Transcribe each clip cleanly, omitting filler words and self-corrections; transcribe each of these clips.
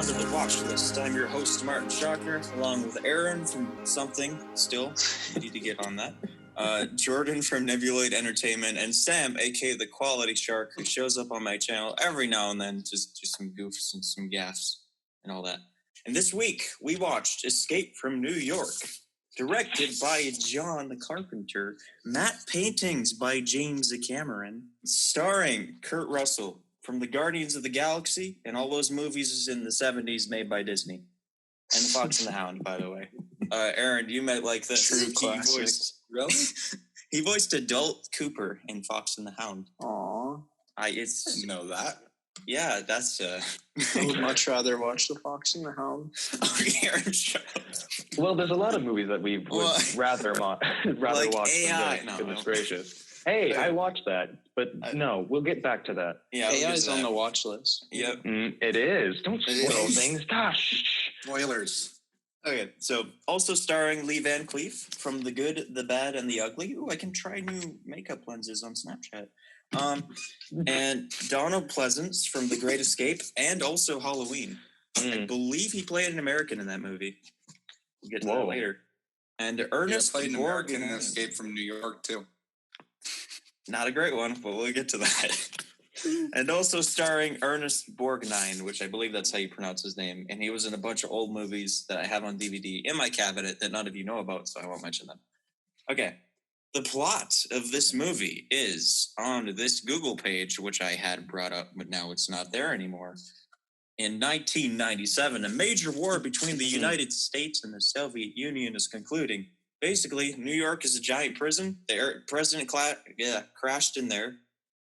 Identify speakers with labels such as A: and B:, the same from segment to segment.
A: on to the Watchlist. I'm your host, Martin Shocker, along with Aaron from something, still, need to get on that. Jordon from Nebuloid Entertainment, and Sam, aka the Quality Shark, who shows up on my channel every now and then, just do some goofs and some gaffes and all that. And this week, we watched Escape from New York, directed by John the Carpenter, matte paintings by James Cameron, starring Kurt Russell from the Guardians of the Galaxy and all those movies in the 70s made by Disney. And The Fox and the Hound, by the way. Aaron, you might like this.
B: True classic.
A: Really? He voiced adult Cooper in Fox and the Hound.
B: Aww.
A: I didn't
C: know that.
A: Yeah, that's
B: I would much rather watch The Fox and the Hound.
A: Aaron, shut up.
D: Well, there's a lot of movies that we would rather
A: like
D: watch
A: AI.
D: than
A: No,
D: goodness gracious. Hey, I watched that, but no, we'll get back to that.
A: Yeah,
B: AI is on the watch list.
A: Yep.
D: It is. Don't spoil things. Gosh.
C: Spoilers.
A: Okay, so also starring Lee Van Cleef from The Good, the Bad, and the Ugly. Ooh, I can try new makeup lenses on Snapchat. And Donald Pleasance from The Great Escape and also Halloween. I believe he played an American in that movie. We'll get to that later. And Ernest
C: played an American in
A: Borgnine.
C: Escape from New York too.
A: Not a great one, but we'll get to that. And also starring Ernest Borgnine, which I believe that's how you pronounce his name. And he was in a bunch of old movies that I have on DVD in my cabinet that none of you know about, so I won't mention them. Okay. The plot of this movie is on this Google page, which I had brought up, but now it's not there anymore. In 1997, a major war between the United States and the Soviet Union is concluding. Basically, New York is a giant prison. The president crashed in there.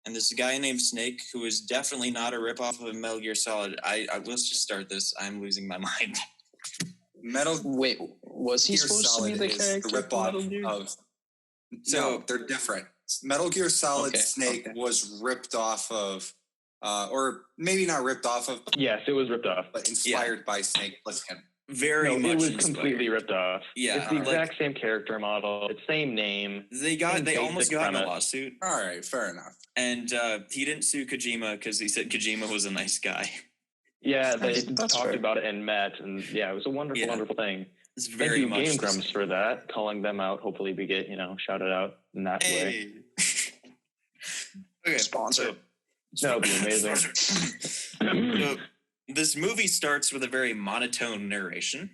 A: And this guy named Snake, who is definitely not a ripoff of Metal Gear Solid. Let's just start this. I'm losing my mind.
B: Wait, was he supposed to be the character?
C: The ripoff of... No, they're different. Metal Gear Solid Snake was ripped off of... or maybe not ripped off of...
D: Yes, it was ripped off.
C: But inspired by Snake Plissken.
A: Very much
D: it was
A: inspired.
D: Completely ripped off.
A: Yeah,
D: it's the exact same character model, it's same name.
A: They almost got in a lawsuit.
C: All right, fair enough.
A: And he didn't sue Kojima because he said Kojima was a nice guy.
D: Yeah, they talked about it and met, and it was a wonderful thing.
A: It's very
D: Thank you, Game Grumps, for that, calling them out. Hopefully, we get shouted out in that way.
A: Okay,
B: sponsor.
D: That would be amazing.
A: So, this movie starts with a very monotone narration.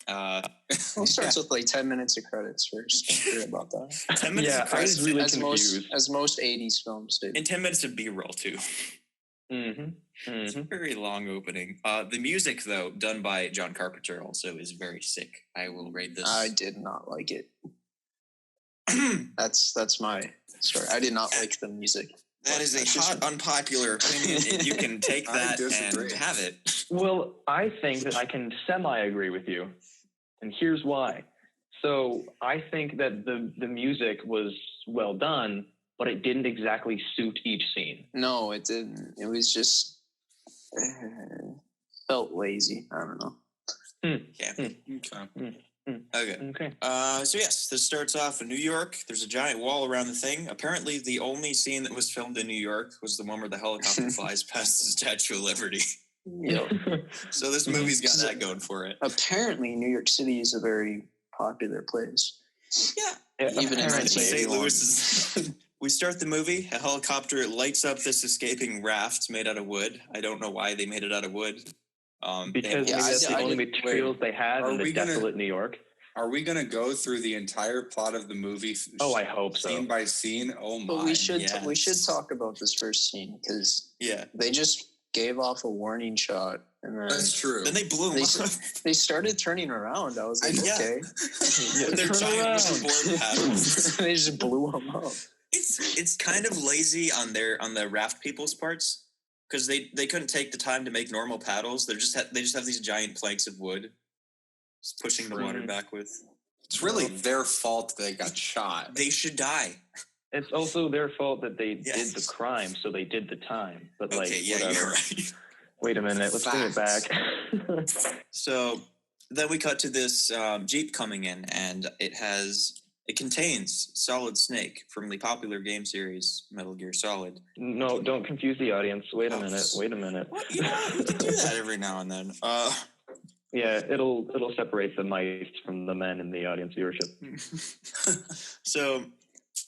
B: It starts with like 10 minutes of credits first. Don't worry about that.
A: 10 minutes of credits.
D: I was really confused.
B: As most 80s films do.
A: And 10 minutes of B-roll, too. It's a very long opening. The music, though, done by John Carpenter also is very sick. I will rate this.
B: I did not like it. That's my story. I did not like the music.
A: That is a hot, unpopular opinion, and you can take that and have it.
D: Well, I think that I can semi-agree with you, and here's why. So I think that the music was well done, but it didn't exactly suit each scene.
B: No, it didn't. It was just felt lazy. I don't know.
A: Okay. So yes, this starts off in New York. There's a giant wall around the thing. Apparently, the only scene that was filmed in New York was the one where the helicopter flies past the Statue of Liberty.
B: Yep.
A: So this movie's got that going for it.
B: Apparently, New York City is a very popular place.
A: Yeah.
B: Even in
A: St. Louis. We start the movie. A helicopter lights up this escaping raft made out of wood. I don't know why they made it out of wood.
D: Because maybe that's the only materials they had in the desolate New York.
C: Are we going to go through the entire plot of the movie?
D: I hope so.
C: Scene by scene? Oh my.
B: But we should talk about this first scene because they just gave off a warning shot. And then
C: that's true.
A: Then they blew them up.
B: They started turning around. I was like, okay.
A: They're giant board paddles.
B: They just blew them up.
A: It's kind of lazy on the raft people's parts. Because they couldn't take the time to make normal paddles. They just have these giant planks of wood, just pushing the water back with.
C: It's really their fault they got shot.
A: They should die.
D: It's also their fault that they did the crime, so they did the time. But whatever.
A: You're right.
D: Wait a minute, let's bring it back.
A: So then we cut to this Jeep coming in, and it has It contains Solid Snake from the popular game series Metal Gear Solid.
D: No, don't confuse the audience. Wait a minute.
A: What? You know what? We can do that every now and then.
D: Yeah, it'll separate the mice from the men in the audience viewership.
A: So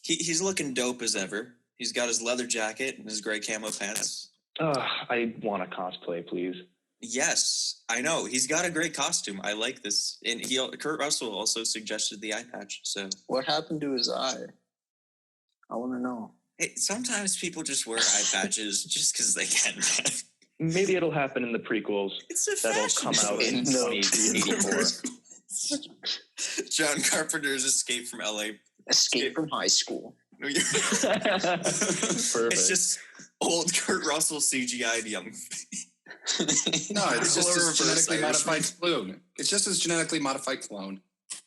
A: he's looking dope as ever. He's got his leather jacket and his gray camo pants.
D: I want a cosplay, please.
A: Yes, I know. He's got a great costume. I like this. And Kurt Russell also suggested the eye patch. So
B: what happened to his eye? I want to know.
A: Hey, sometimes people just wear eye patches just because they can.
D: Maybe it'll happen in the prequels. That'll come out in 2084.
A: John Carpenter's Escape from LA.
B: Escape from high school.
D: Perfect.
A: It's just old Kurt Russell CGI'd young.
C: No, it's just his genetically modified clone. It's just his genetically modified clone.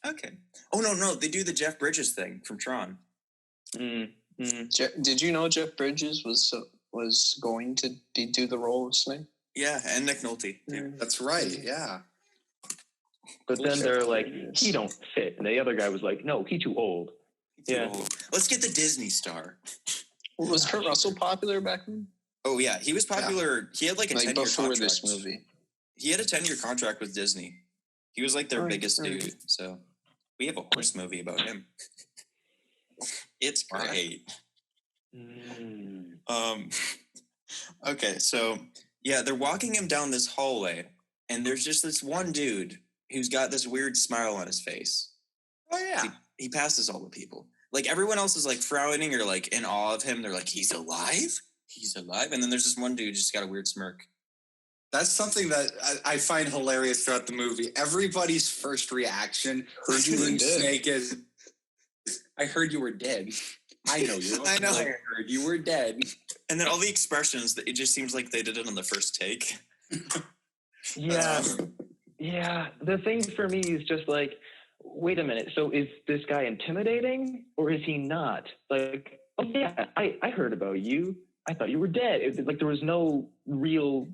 A: Okay. Oh, no. They do the Jeff Bridges thing from Tron.
B: Did you know Jeff Bridges was going to do the role of Snake?
A: Yeah, and Nick Nolte.
C: Yeah. That's right, yeah.
D: But then they're like, he don't fit. And the other guy was like, no, he too old.
A: Let's get the Disney star.
B: Was Kurt Russell popular back then?
A: Oh, yeah. He was popular. Yeah. He had like a 10-year
B: before
A: contract.
B: This movie.
A: He had a 10-year contract with Disney. He was like their biggest dude. So we have a horse movie about him. It's great. Okay, so yeah, they're walking him down this hallway, and there's just this one dude who's got this weird smile on his face.
C: Oh yeah.
A: He passes all the people. Like everyone else is like frowning or like in awe of him. They're like, he's alive? He's alive. And then there's this one dude just got a weird smirk.
C: That's something that I find hilarious throughout the movie. Everybody's first reaction to Snake is, I heard you were dead. I know you.
A: I know.
C: I heard you were dead.
A: And then all the expressions, it just seems like they did it on the first take.
D: Yeah. Yeah. The thing for me is just like, wait a minute. So is this guy intimidating or is he not? Like, oh yeah, I heard about you. I thought you were dead. It was like there was no real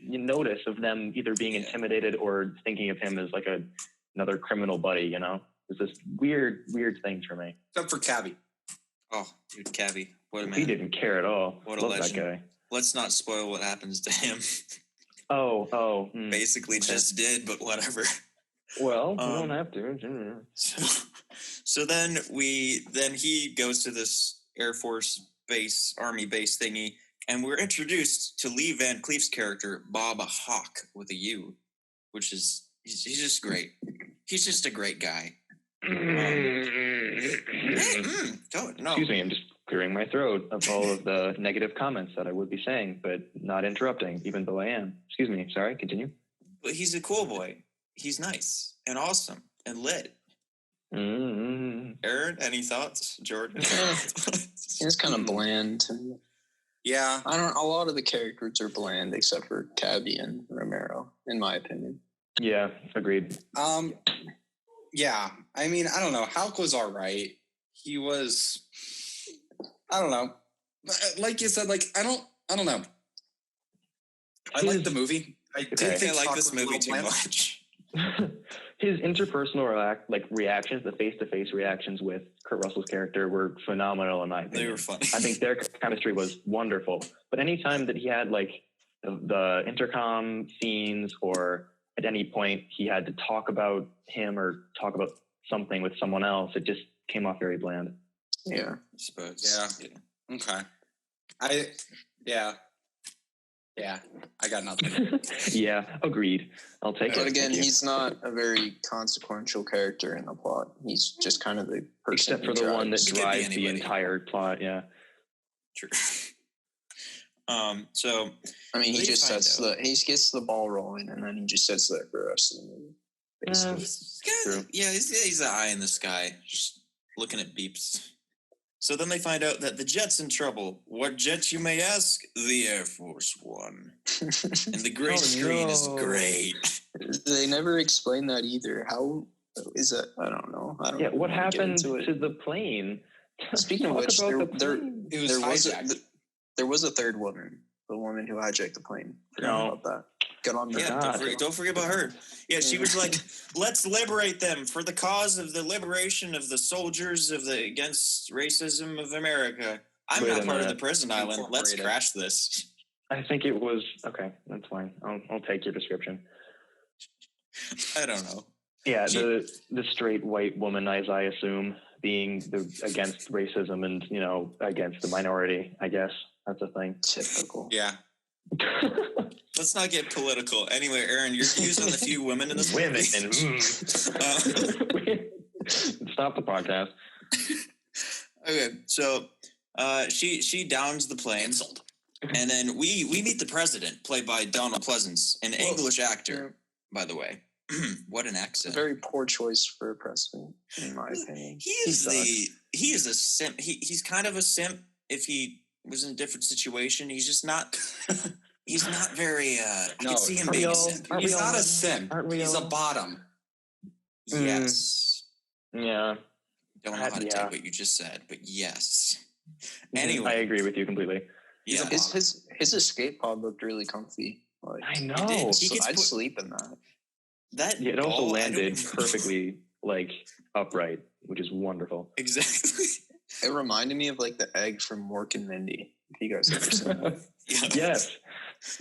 D: notice of them either being intimidated or thinking of him as like another criminal buddy, you know? It's this weird thing for me.
C: Except for Cabbie.
A: Oh, dude, Cabbie. What a man.
D: He didn't care at all.
A: What a legend. That guy. Let's not spoil what happens to him. Basically just did, but whatever.
D: Well, we don't have to.
A: So then he goes to this Air Force base, Army base thingy, and we're introduced to Lee Van Cleef's character, Bob Hawk with a U, which is, he's just great. He's just a great guy.
D: Excuse me, I'm just clearing my throat of all of the negative comments that I would be saying, but not interrupting, even though I am. Excuse me, sorry, continue.
A: But he's a cool boy. He's nice and awesome and lit. Aaron, any thoughts? Jordan?
B: He's kind of bland.
C: Yeah.
B: A lot of the characters are bland except for Cabbie and Romero, in my opinion.
D: Yeah, agreed.
C: Yeah. I mean, I don't know. Hulk was all right. He was, I don't know. Like you said, like, I don't know. I like the movie. I
A: like this movie too much.
D: His interpersonal reactions, the face-to-face reactions with Kurt Russell's character were phenomenal in my opinion.
A: They were funny.
D: I think their chemistry was wonderful. But anytime that he had like the intercom scenes or at any point he had to talk about him or talk about something with someone else, it just came off very bland.
B: Yeah.
A: I suppose.
C: Yeah. Okay. Yeah, I got nothing.
D: Yeah, agreed. I'll take it.
B: But again, he's not a very consequential character in the plot. He's just kind of the person.
D: Except for the one that drives the entire plot, yeah.
A: True. So
B: I mean, he just gets the ball rolling, and then he just sits there for the rest of the movie. Basically.
A: Yeah, he's the eye in the sky, just looking at beeps. So then they find out that the jet's in trouble. What jet, you may ask? The Air Force One. And the gray screen is great.
B: They never explain that either. How is that? I don't know.
D: What happened to the plane?
B: Speaking of which, there was a third one. the woman who hijacked the plane.
D: No.
B: About that. Good on her.
A: Yeah, don't forget about her. Yeah, she was like, let's liberate them for the cause of the liberation of the soldiers against racism of America. I'm not part of the prison island. Let's crash this.
D: I think it was okay. That's fine. I'll take your description.
A: I don't know.
D: Yeah, the straight white woman, as I assume, being against racism and against the minority. I guess that's a thing.
B: Typical.
C: Yeah.
A: Let's not get political. Anyway, Aaron, your views on the few women in this movie.
D: Stop the podcast.
A: Okay, so she downs the plane, and then we meet the president, played by Donald Pleasance, an English actor, by the way. What an accent!
B: A very poor choice for a president, in my opinion.
A: He is a simp. He's kind of a simp if he was in a different situation. He's just not. He's not very. I can see him being a simp.
C: He's not a simp. He's a bottom.
A: Yes.
D: Yeah.
A: Don't know how to take what you just said, but yes. Anyway,
D: I agree with you completely.
B: Yeah. His escape pod looked really comfy. Like,
D: I know.
B: I'd sleep in that.
D: It also landed perfectly, upright, which is wonderful.
A: Exactly.
B: It reminded me of the egg from Mork and Mindy. If you guys ever seen that?
D: Yes.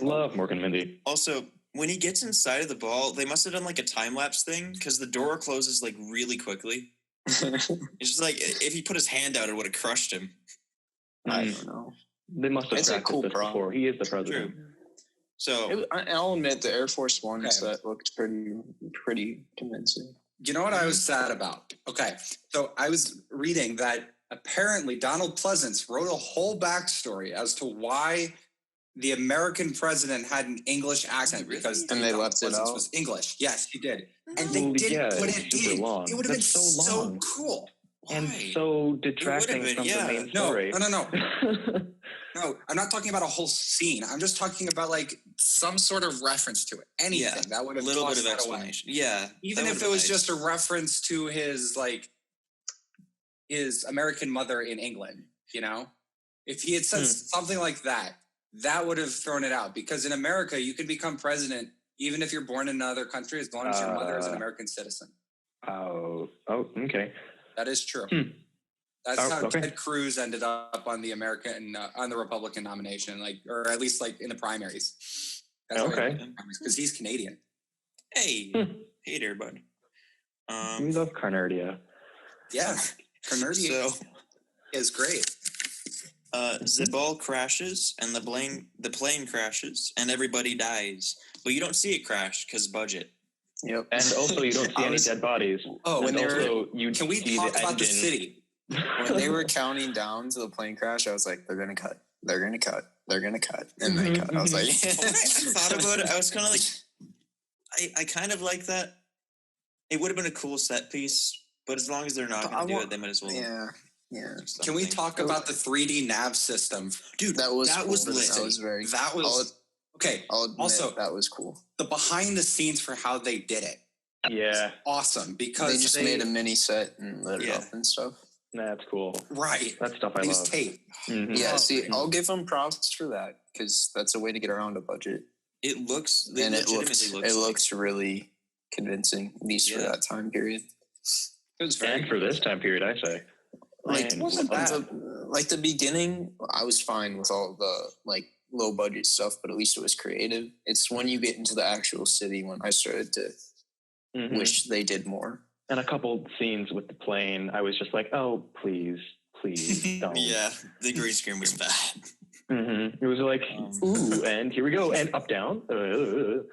D: Love Mork and Mindy.
A: Also, when he gets inside of the ball, they must have done a time lapse thing because the door closes really quickly. It's just if he put his hand out, it would have crushed him.
B: I don't know.
D: They must have practiced this before. He is the president.
A: True. So
B: I'll admit the Air Force One set looked pretty convincing.
C: You know what I was sad about? Okay, so I was reading that apparently Donald Pleasance wrote a whole backstory as to why the American president had an English accent because
B: they left it out.
C: Was English. Yes, he did, and they did put it in.
D: Long.
C: It would have been so cool
D: and so detracting from the main story.
C: No. No, I'm not talking about a whole scene. I'm just talking about some sort of reference to it. Anything that would have
A: a little bit of explanation.
C: Away. Yeah, even if it was just a reference to his American mother in England. If he had said something like that, that would have thrown it out. Because in America, you can become president even if you're born in another country, as long as your mother is an American citizen.
D: Oh, okay.
C: That is true. That's how Ted Cruz ended up on the Republican nomination, or at least in the primaries. That's because he's Canadian.
A: Hey, hey there, bud.
D: We love Carnardia.
C: Yeah, Carnardia is great.
A: The ball crashes and the plane crashes and everybody dies, but you don't see it crash because budget.
B: Yep.
D: And also you don't see any dead bodies.
C: Oh,
D: and
C: can we talk about the city?
B: When they were counting down to the plane crash, I was like, they're going to cut. They're going to cut. They're going to cut. And they cut. I was like,
A: when I thought about it, I was kind of I kind of like that. It would have been a cool set piece, but as long as they're not going to do it, they might as well.
B: Yeah.
C: Can we talk about the 3D nav system?
B: Dude, that was lit.
C: That was okay. Also,
B: that was cool.
C: The behind the scenes for how they did it.
D: Yeah.
C: Awesome. Because
B: they just made a mini set and lit it up and stuff.
D: That's cool.
C: Right.
D: That's stuff I love.
C: Tape.
B: Mm-hmm. Yeah, I'll give them props for that because that's a way to get around a budget.
A: It looks really convincing, at least for that time period.
C: It was very
D: and for this time period, I say.
B: It wasn't bad. The beginning, I was fine with all the low budget stuff, but at least it was creative. It's when you get into the actual city when I started to wish they did more.
D: And a couple scenes with the plane, I was just like, oh, please don't.
A: Yeah, the green screen was bad.
D: Mm-hmm. It was ooh, and here we go, and up, down. The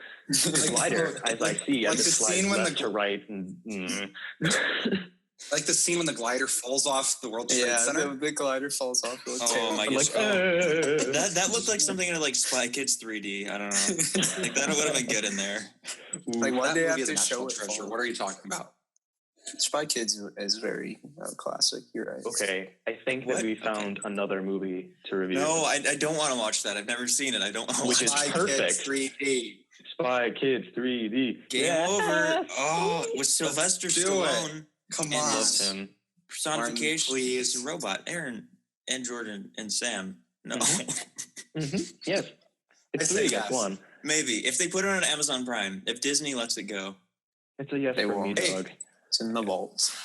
D: glider, as I see, as it slides left to right. And,
C: the scene when the glider falls off the World Trade Center.
B: The glider falls off.
A: Oh my gosh! That looked like something in Spy Kids 3D. I don't know. That would have been good in there.
B: Why do they have to show it?
C: Treasure. What are you talking about?
B: Spy Kids is very classic. You're right.
D: Okay, I think that we found another movie to review.
A: No, I don't want to watch that. I've never seen it. I don't.
D: Which is perfect.
C: Kids 3D.
D: Spy Kids 3D.
A: Game over. Oh, with Sylvester Stallone.
C: Come on.
D: Loved him.
A: Personification. He's a robot. Aaron and Jordon and Sam. No.
D: Yes. It's
C: I
D: 3
C: say
D: against
C: yes.
D: 1.
A: Maybe if they put it on Amazon Prime, if Disney lets it go.
D: It's a yes
B: They
D: for me,
B: won't.
D: dog.
B: It's in the vault.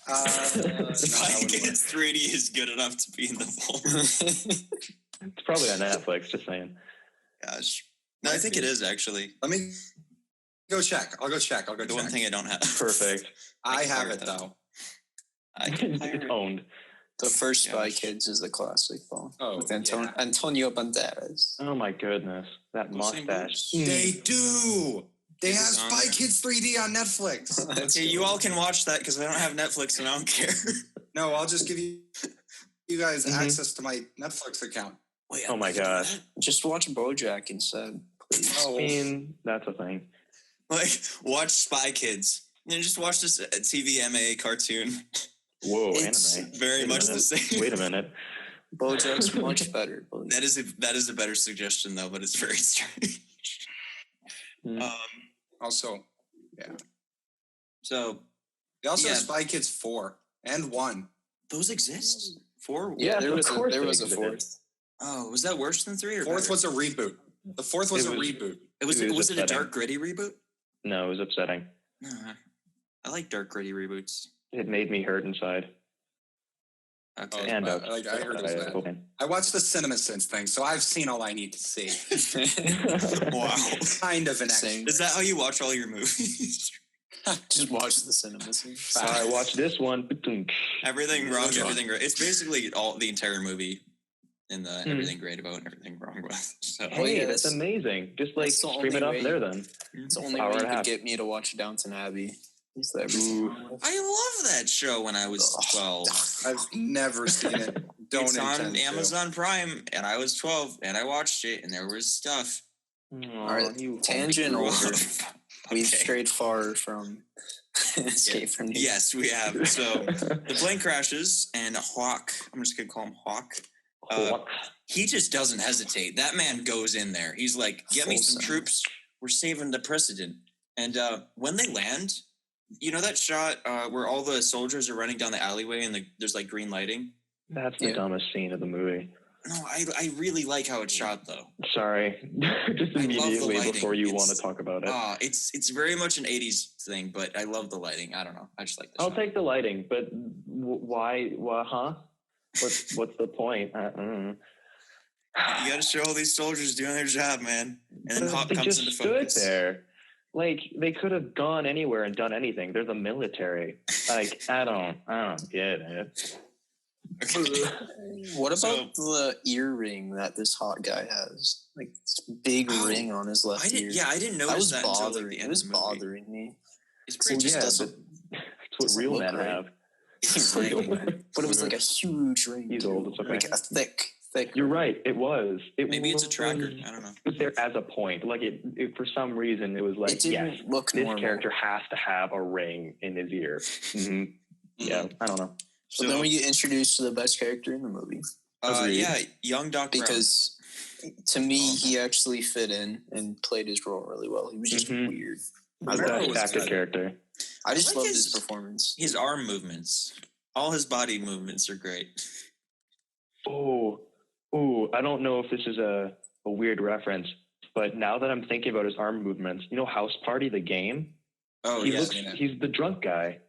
C: No, that
A: Spy
C: wouldn't work.
A: Kids 3D is good enough to be in the vault.
D: It's probably on Netflix, just saying.
A: Gosh. No, I think it is actually.
C: Let me go check. I'll go check.
A: The one thing I don't have.
D: Perfect.
C: I
A: can
C: have
A: fire
C: it
A: that.
C: though.
A: I can fire
D: It's
A: it.
D: owned.
B: The first Spy
A: Gosh.
B: Kids is the classic phone.
C: Oh,
B: With
C: yeah.
B: Antonio Banderas.
D: Oh my goodness. That
A: Usain
D: mustache.
A: Bolt.
C: They do. They
A: Is
C: have
A: this on
C: Spy
A: there?
C: Kids 3D on Netflix.
B: That's
A: Okay, you
B: really
A: all can watch that because I don't have Netflix and I don't care.
C: No, I'll just give you guys
D: Mhm.
C: access to my Netflix account.
A: Wait,
D: Oh my
A: I can do
D: gosh.
A: that?
B: Just watch BoJack instead, please.
D: I mean, that's a thing.
A: Like, watch Spy Kids. And just watch this TVMA cartoon.
D: Whoa,
B: It's
D: anime.
A: Very
D: Wait a
A: much the
D: minute.
A: same.
D: Wait a minute.
B: BoJack's much better. Believe
A: That is a better suggestion though, but it's very strange.
D: Mm.
C: Also,
A: So
C: they also have
A: Yeah.
C: Spy Kids 4 and 1.
A: those exist? 4?
D: Yeah,
B: there
D: of
B: was
D: course
B: there
D: they
B: was a
D: exist.
B: fourth.
A: Oh, was that worse than 3 or
C: Fourth
A: better?
C: was a reboot. The fourth was
D: It
C: a
D: was-
C: reboot.
A: It was
D: it was
A: it a
D: upsetting.
A: dark gritty reboot?
D: No, it was upsetting.
A: I like dark gritty reboots.
D: It made me hurt inside.
A: Okay.
C: Oh,
D: And
C: I heard it was bad. I watched the CinemaSins thing, so I've seen all I need to see.
A: Wow.
C: Kind of an
B: Same.
A: Is that how you watch all your movies?
B: Just watch the cinema scene.
D: All right, watch this one.
A: Everything wrong,
C: Okay.
A: everything great. It's basically all the entire movie in the everything great about and everything wrong with. So
D: Hey,
B: yeah,
D: that's
B: that's-
D: amazing. Just like
B: that's the
D: stream it
B: only
D: up
B: way.
D: there then.
B: It's the only
D: Hour
B: way
D: and
B: you
D: a
B: could
D: half.
B: get me to watch Downton Abbey. It's the
D: Ooh.
A: I love that show when I was 12.
C: I've never seen it. Don't
A: It's on
C: intend to.
A: Amazon Prime, and I was 12, and I watched it, and there was stuff.
D: All
B: right, tangent
A: Grew
B: over.
A: up.
B: We've
A: Okay.
B: strayed far from Escape from New York.
A: Yes, we have. So the plane crashes, and Hawk, I'm just going to call him Hawk. He just doesn't hesitate. That man goes in there. He's like, get me
B: Full
A: some
B: send.
A: troops. We're saving the president. And when they land, you know that shot where all the soldiers are running down the alleyway and there's like green lighting?
D: That's the
B: Yeah.
D: dumbest scene of the movie.
A: No, I really like how it's shot though.
D: Sorry. Just
A: I love the
D: immediately
A: lighting.
D: before you
A: It's-
D: want to talk about it.
A: It's very much an 80s thing, but I love the lighting. I don't know. I just like the
D: I'll
A: shot.
D: take the lighting, but why? Huh? What's the point?
A: You got to show all these soldiers doing their job, man. And then
D: But
A: Hawk
D: they
A: comes
D: just
A: into
D: stood
A: focus.
D: there. Like they could have gone anywhere and done anything. They're the military. Like I don't get it.
A: Okay.
B: What about
A: So-
B: the earring that this hot guy has? Like this big
A: Oh,
B: ring on his left ear.
A: I didn't
B: that
A: notice
B: was
A: that until like
B: bothering.
A: the
B: It
A: end
B: was
A: of the movie.
B: bothering me.
A: It's
B: Well,
A: pretty
B: just
D: yeah,
B: doesn't-
D: but that's what
B: doesn't
D: real
B: look
D: men
B: right.
D: have.
A: It's
B: But
A: like-
B: it was like a huge ring.
D: He's
B: too.
D: old, it's okay.
B: Like a thick.
D: You're right. It was.
A: maybe it's a tracker. I don't know.
D: It was there as a point. Like it for some reason, it was like,
B: It didn't
D: yes,
B: look
D: this
B: normal.
D: character has to have a ring in his ear. hmm Yeah, I don't know.
B: So then we get introduced to the best character in the movie
D: Agreed.
A: yeah, young Doc Brown.
B: because to me he actually fit in and played his role really well. He was just
D: Mhm.
B: weird.
D: The
B: I
A: Romero
B: loved
D: best
A: was
D: acted
A: good.
D: character.
B: I just
A: like
B: loved
A: his-
B: his performance.
A: His arm movements, all his body movements are great.
D: Oh, I don't know if this is a weird reference, but now that I'm thinking about his arm movements, you know, House Party, the game.
A: Oh,
D: he
A: yeah.
D: looks. He's the drunk guy.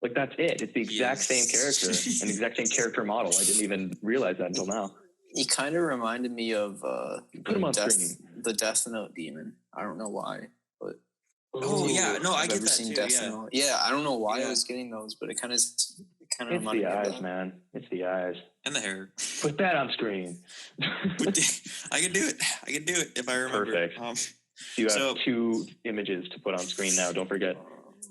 D: Like that's it. It's the exact same character and the exact same character model. I didn't even realize that until now.
B: He kind of reminded me of
D: Put him on
B: the Death Note demon. I don't know why, but
A: Oh, yeah. No, I
B: I've
A: get
B: ever
A: that
B: seen
A: too.
B: Death
A: Yeah.
B: Note. Yeah, I don't know why
A: Yeah.
B: I was getting those, but it kind of
D: It's
B: reminded
D: the
B: me of
D: eyes,
B: that.
D: man. It's the eyes.
A: And the hair.
D: Put that on screen.
A: I can do it. I can do it if I remember.
D: Perfect. You have
A: So-
D: 2 images to put on screen now. Don't forget.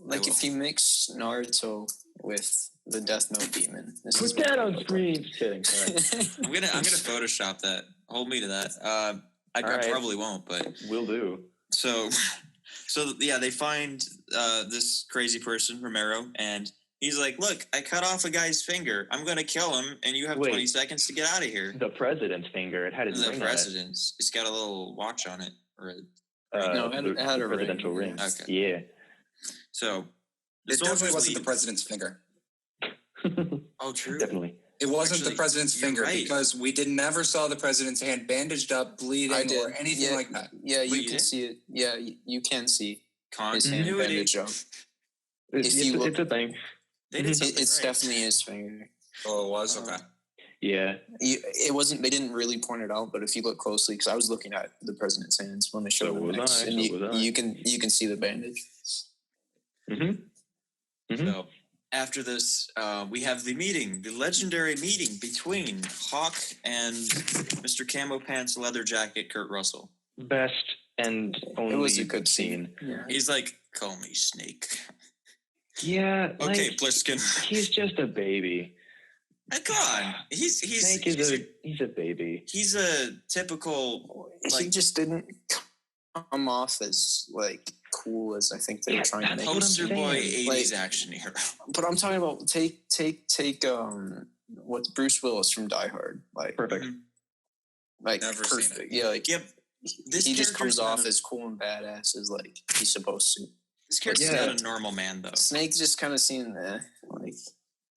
B: Like
A: will.
B: if you mix Naruto with the Death Note demon, this is
D: Put that
B: what it
D: on
B: looked
D: screen. Just kidding. Sorry.
B: like.
A: I'm gonna Photoshop that. Hold me to that. I
D: All right.
A: probably won't, but
D: Will do.
A: so yeah, they find this crazy person, Romero, and he's like, "Look, I cut off a guy's finger. I'm gonna kill him, and you have
D: Wait.
A: 20 seconds to get out of here."
D: The president's finger. It had his
A: The
D: ring
A: president's. It's got a little watch on it, or
D: on it.
B: No, it had
D: the
B: a ring,
D: presidential ring.
B: yeah.
A: Okay.
D: Yeah.
A: so the
C: It definitely
A: soldiers
C: wasn't the
A: leave.
C: president's finger.
A: Oh, true.
D: Definitely.
C: It wasn't
A: Actually,
C: the president's
A: you're
C: finger
A: right.
C: because we never saw the president's hand bandaged up, bleeding, or anything like that.
B: Yeah,
A: Wait,
B: you
A: you
B: can
A: did?
B: see it. Yeah, you can see his hand
A: Continuity.
B: bandaged up.
D: It's,
B: If you look,
D: it's a thing.
A: They did
D: Mhm.
A: something
B: it's
A: right.
B: definitely his finger.
C: Oh, it was? Okay.
D: Yeah.
B: It wasn't. They didn't really point it out, but if you look closely, because I was looking at the president's hands when they showed
D: So
B: the
D: was
B: next,
D: I,
B: and
D: so was I.
B: you can see the bandage.
D: Mm-hmm.
A: So after this, we have the legendary meeting between Hawk and Mr. Camo Pants Leather Jacket Kurt Russell.
D: Best and only
B: It was a good scene. Yeah.
A: He's like, call me Snake.
D: Yeah.
A: Okay,
D: like,
A: Pliskin.
D: he's just a baby.
A: Come on.
D: Snake he's a baby.
A: He's a typical
B: He just didn't come off as like cool as I think they were trying to make him.
A: poster boy
D: saying.
A: 80s action hero.
B: But I'm talking about take what's Bruce Willis from Die Hard, like
D: Perfect.
C: Never seen
B: perfect.
C: it.
B: Yeah, like
A: Yep. This
B: he just
A: character's
B: comes off
A: not a-
B: as cool and badass as like he's supposed to.
A: This character's
D: Yeah.
A: not a normal man though.
B: Snake just kind of seemed like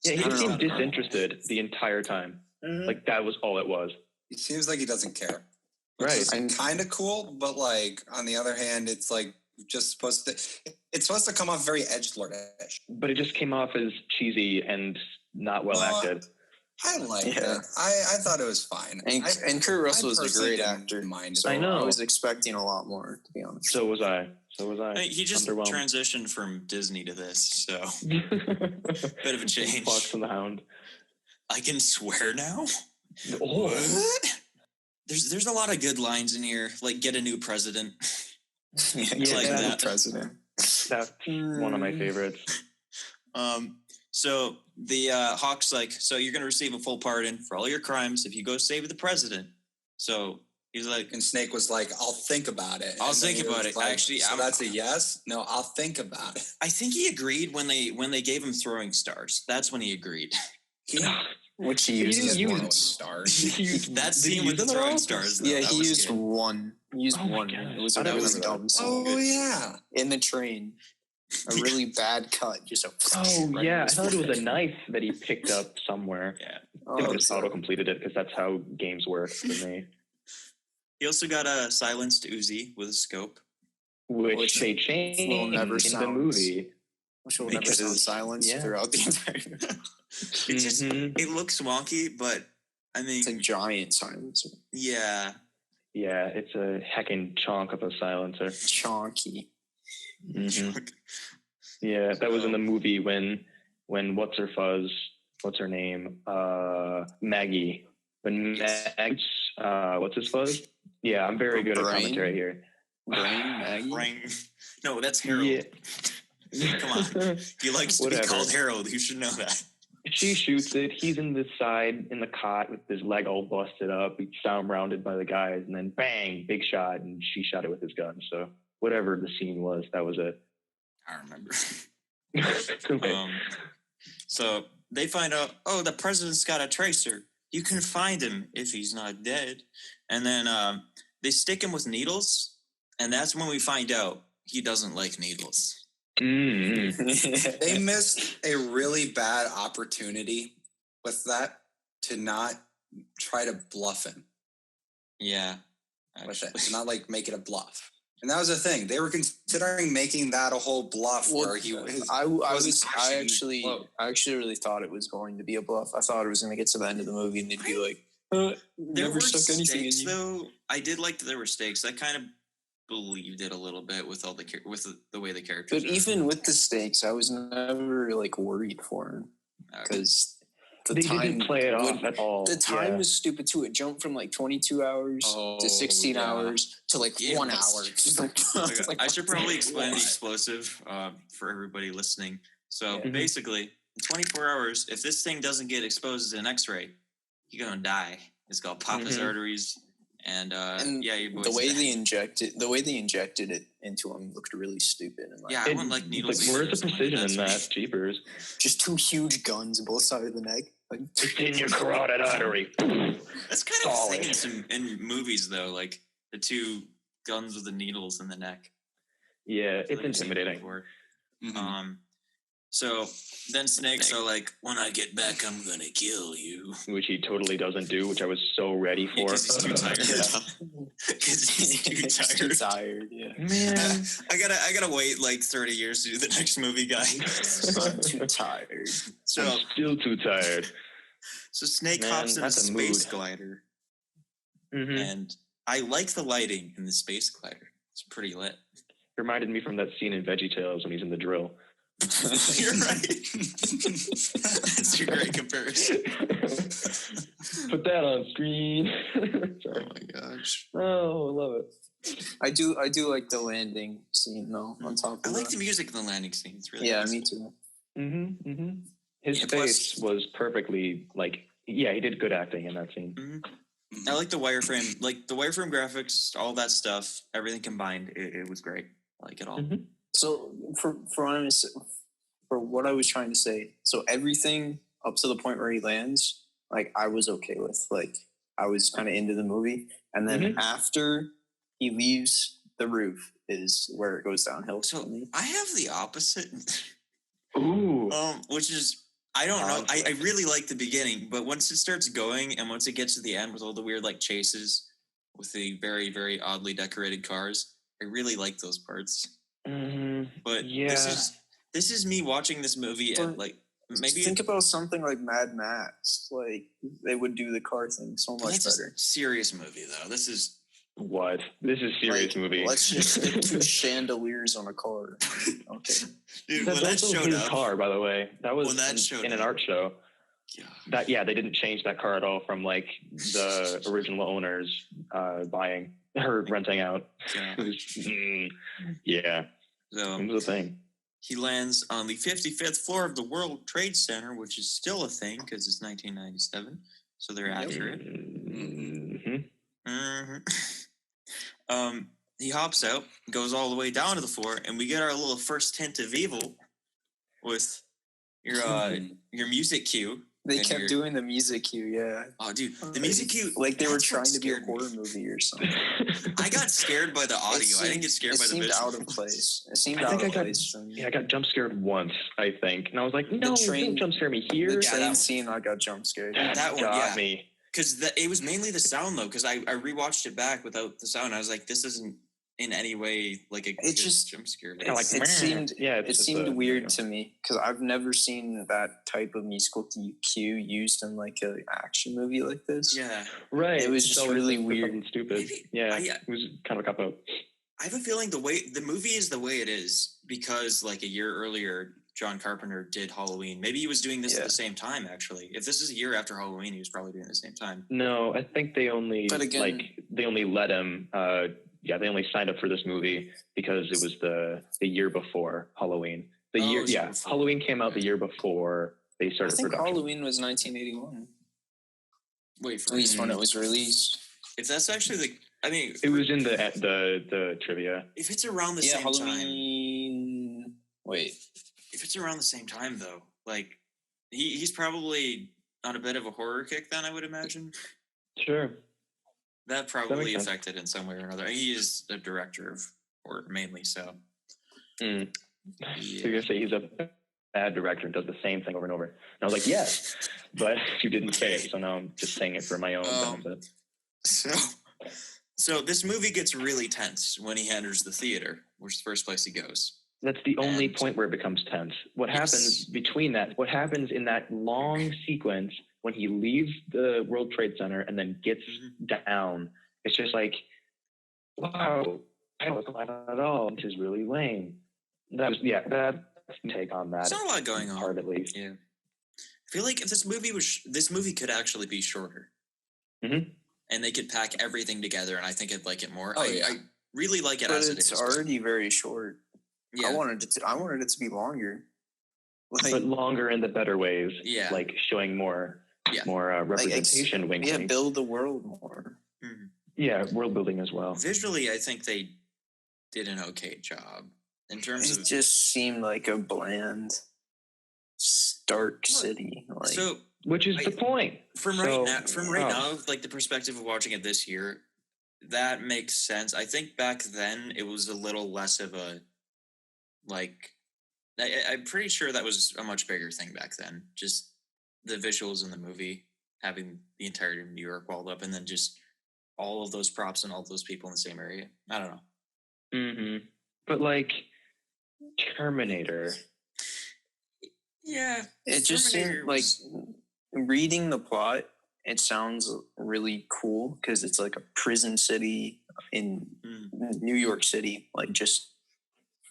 D: Yeah,
B: I
D: he
B: don't
D: seemed
B: know.
D: disinterested the entire time. Like that was all it was.
C: It seems like he doesn't care.
D: Right.
C: Kind of cool, but like on the other hand, it's like just supposed to. It's supposed to come off very edgelordish.
D: But it just came off as cheesy and not well acted.
C: I liked it.
B: Yeah.
C: I thought it was fine.
B: And Kurt Russell is a
C: personally
B: great
C: didn't
B: actor.
C: mind it.
B: So
D: I know.
B: I was expecting a lot more, to be honest.
D: So was I.
A: He just
D: Underwhelmed.
A: transitioned from Disney to this, so bit of a change.
D: Fox and the Hound.
A: I can swear now.
D: Oh,
A: What? There's a lot of good lines in here, like get a new president.
B: Yeah,
A: like
B: yeah,
A: that.
B: the president.
D: that's one of my favorites.
A: So the Hawk's like, so you're gonna receive a full pardon for all your crimes if you go save the president. So he's like,
C: And Snake was like, "I'll think about it."
A: I'll
C: And then
A: think
C: he
A: about
C: was
A: it.
C: like,
A: Actually,
C: so
A: I'm-
C: that's a yes. No, I'll think about it.
A: I think he agreed when they gave him throwing stars. That's when he agreed.
B: Which he
D: He
B: used
D: didn't use
B: once.
C: stars.
A: That
D: Did he
A: scene
D: use
A: with the
D: them at all?
A: throwing stars. Though,
B: Yeah,
A: that
B: he
A: was
B: used
A: good.
B: one. He used
D: Oh my
B: one.
D: gosh.
B: It was
D: I
B: a
D: don't
B: really
D: remember that.
B: dumb scene.
C: Oh yeah.
B: In the train. A really bad cut. Just a
D: Oh
B: right
D: yeah,
B: in
D: I
B: his
D: thought it was a
B: forehead.
D: knife that he picked up somewhere.
A: Yeah.
D: He
B: Oh,
D: just
B: so-
D: auto completed it because that's how games work for me.
A: He also got a silenced Uzi with a scope.
D: Which they changed
B: will never
D: in the
B: sound-
D: movie.
B: Which will never
D: Because-
B: sound silence
D: yeah.
B: throughout the entire.
A: It's just
D: Mhm.
A: it looks wonky, but I mean,
B: It's a giant silencer.
A: yeah.
D: Yeah, it's a heckin' chonk of a silencer.
B: Chonky.
D: Mhm. Yeah, that was in the movie when what's her name? Maggie. When Maggie, what's his fuzz? Yeah, I'm very good at
B: Brain?
D: commentary here.
B: Brain, Maggie.
A: Ring. No, that's Harold.
D: Yeah.
A: Come on. He likes to
D: Whatever.
A: be called Harold. You should know that.
D: She shoots it. He's in the side in the cot with his leg all busted up. He's surrounded by the guys, and then bang, big shot, and she shot it with his gun. So whatever the scene was, that was it.
A: I remember.
D: Okay.
A: So they find out, oh, the president's got a tracer. You can find him if he's not dead. And then they stick him with needles. And that's when we find out he doesn't like needles.
D: Mm-hmm.
C: They missed a really bad opportunity with that to not try to bluff him
A: Yeah.
C: with it, to not like make it a bluff. And that was the thing. They were considering making that a whole bluff where he was.
B: I actually really thought it was going to be a bluff. I thought it was going to get to the end of the movie and they'd be like,
A: There
B: never
A: were
B: stuck anything in
A: stakes,
B: you.
A: though. I did like that there were stakes. I kind of believed it a little bit with all the way the characters.
B: But
A: are.
B: even with the stakes, I was never like worried for him
A: Okay.
B: because the
D: They
B: time
D: didn't play it off at all.
B: The time
D: Yeah.
B: was stupid too. It jumped from like 22 hours to 16
C: yeah.
B: hours to like
A: Yeah,
B: 1 hour.
A: that's-
B: Just like,
A: Okay,
B: it's like,
A: I should probably explain the
B: what?
A: explosive for everybody listening. So
D: Yeah.
A: basically, in 24 hours, if this thing doesn't get exposed as an X-ray, you're gonna die. It's gonna pop his
D: Mhm.
A: arteries, and,
B: And
A: yeah, your boy's
B: the way
A: dead.
B: they injected it into him looked really stupid. And like,
A: Yeah, I wouldn't like needles.
D: Like,
A: either
D: where's
A: or
D: the
A: something
D: precision
A: like
D: in
A: That's
D: that? Jeepers.
B: just two huge guns both sides of the neck. Like,
D: It's in your carotid artery.
A: That's kind of a thing in
D: Solid.
A: in movies, though. Like the two guns with the needles in the neck.
D: Yeah,
A: I feel
D: it's
A: like I've seen it
D: intimidating.
A: before.
C: Mhm.
A: So then snakes are like, when I get back, I'm gonna kill you.
D: Which he totally doesn't do, which I was so ready for.
A: Because he's too tired.
B: Yeah.
A: Because he's too
B: He's
A: tired.
B: too tired, yeah.
D: Man,
A: I gotta wait like 30 years to do the next movie, guys.
B: I'm too tired.
A: So
D: I'm still too tired.
A: so Snake
D: Man,
A: hops in a
D: that's a
A: space
D: mood.
A: glider,
D: Mm-hmm.
A: and I like the lighting in the space glider. It's pretty lit.
D: Reminded me from that scene in VeggieTales when he's in the drill.
A: You're right. That's a great comparison.
D: Put that on screen.
A: Oh my gosh.
D: Oh, I love it.
B: I do like the landing scene though. On top
A: I
B: of
A: like
B: that.
A: the music in the landing scene. It's really
B: Yeah,
A: nice.
B: me too.
D: Mm-hmm, mm-hmm. His
A: Yeah,
D: face was perfectly he did good acting in that scene.
A: Mm-hmm. I like the wireframe, graphics, all that stuff, everything combined. It was great. I like it all.
D: Mm-hmm.
B: So for what I was trying to say, so everything up to the point where he lands, like I was okay with. Like I was kind of into the movie, and then after he leaves the roof is where it goes downhill.
A: So I have the opposite.
D: Ooh.
A: Which is I don't know. I really like the beginning, but once it starts going and once it gets to the end with all the weird like chases with the very, very oddly decorated cars, I really like those parts.
D: Mm-hmm.
A: But
D: yeah.
A: this is me watching this movie and like maybe
B: think about something like Mad Max. Like they would do the car thing so much better.
A: A serious movie though. This is
D: what? This is a serious movie.
B: Let's just stick to chandeliers on a car. Okay.
A: Dude,
D: That's
A: when that
D: also
A: showed
D: his
A: up,
D: car, by the way. That was in an art show.
A: Yeah.
D: They didn't change that car at all from like the original owners buying or renting out.
A: Yeah.
D: So
A: So
D: it was a thing.
A: he lands on the 55th floor of the World Trade Center, which is still a thing because it's 1997. So they're accurate. He hops out, goes all the way down to the floor, and we get our little first hint of evil with your music cue.
B: They kept doing the music cue, yeah.
A: Oh, dude, the music cue,
B: like they were trying to be a horror movie or something.
A: I got scared by the audio. I didn't get scared by the visual.
B: It seemed out of place. It seemed out of place.
D: I got jump scared once, I think, and I was like, "No, don't jump scare me here."
B: The train scene, I got jump scared.
A: That one
D: got me.
A: Because it was mainly the sound though. Because I rewatched it back without the sound. I was like, this isn't in any way like a jump scare.
B: It seemed weird to me because I've never seen that type of musical cue used in like an action movie like this.
A: Yeah,
D: right.
B: It was just really weird
D: and stupid. It was kind of a cop out.
A: I have a feeling the way the movie is the way it is because like a year earlier, John Carpenter did Halloween. Maybe he was doing this at the same time. Actually, if this is a year after Halloween, he was probably doing it at the same time.
D: No, I think they only they only let him. They only signed up for this movie because it was the year before Halloween. Halloween came out the year before they started production.
B: Halloween was 1981.
A: Wait,
B: at least when it was released.
A: If that's actually
D: it was in the trivia.
A: If it's around the same
B: Halloween,
A: time. If it's around the same time though, like he's probably on a bit of a horror kick then, I would imagine.
D: Sure.
A: That probably affected in some way or another. He is a director of horror mainly, so.
D: Yeah. So you're gonna say he's a bad director and does the same thing over and over. And I was like, yes, but you didn't say it, so now I'm just saying it for my own benefit.
A: So this movie gets really tense when he enters the theater, which is the first place he goes.
D: That's the only point where it becomes tense. What happens between that? What happens in that long sequence when he leaves the World Trade Center and then gets down? It's just like, wow, I don't like that at all. This is really lame. That's take on that.
A: There's not a lot going on.
D: Part at least.
A: Yeah. I feel like if this movie could actually be shorter, and they could pack everything together, and I think I'd like it more. I really like it as it is.
B: But it's already very short.
A: Yeah.
B: I wanted it to be longer.
D: But longer in the better ways.
A: Yeah.
D: Like showing more representation. Wink.
B: Build the world more.
A: Mm-hmm.
D: Yeah, world building as well.
A: Visually, I think they did an okay job in terms of.
B: It just seemed like a bland, stark city.
D: Which is the point.
A: From right now, like the perspective of watching it this year, that makes sense. I think back then it was a little less of a I'm pretty sure that was a much bigger thing back then. Just the visuals in the movie, having the entirety of New York walled up, and then just all of those props and all those people in the same area. I don't know.
D: Mm-hmm. But like Terminator.
A: Yeah.
B: It just seemed like reading the plot, it sounds really cool because it's like a prison city in New York City, like just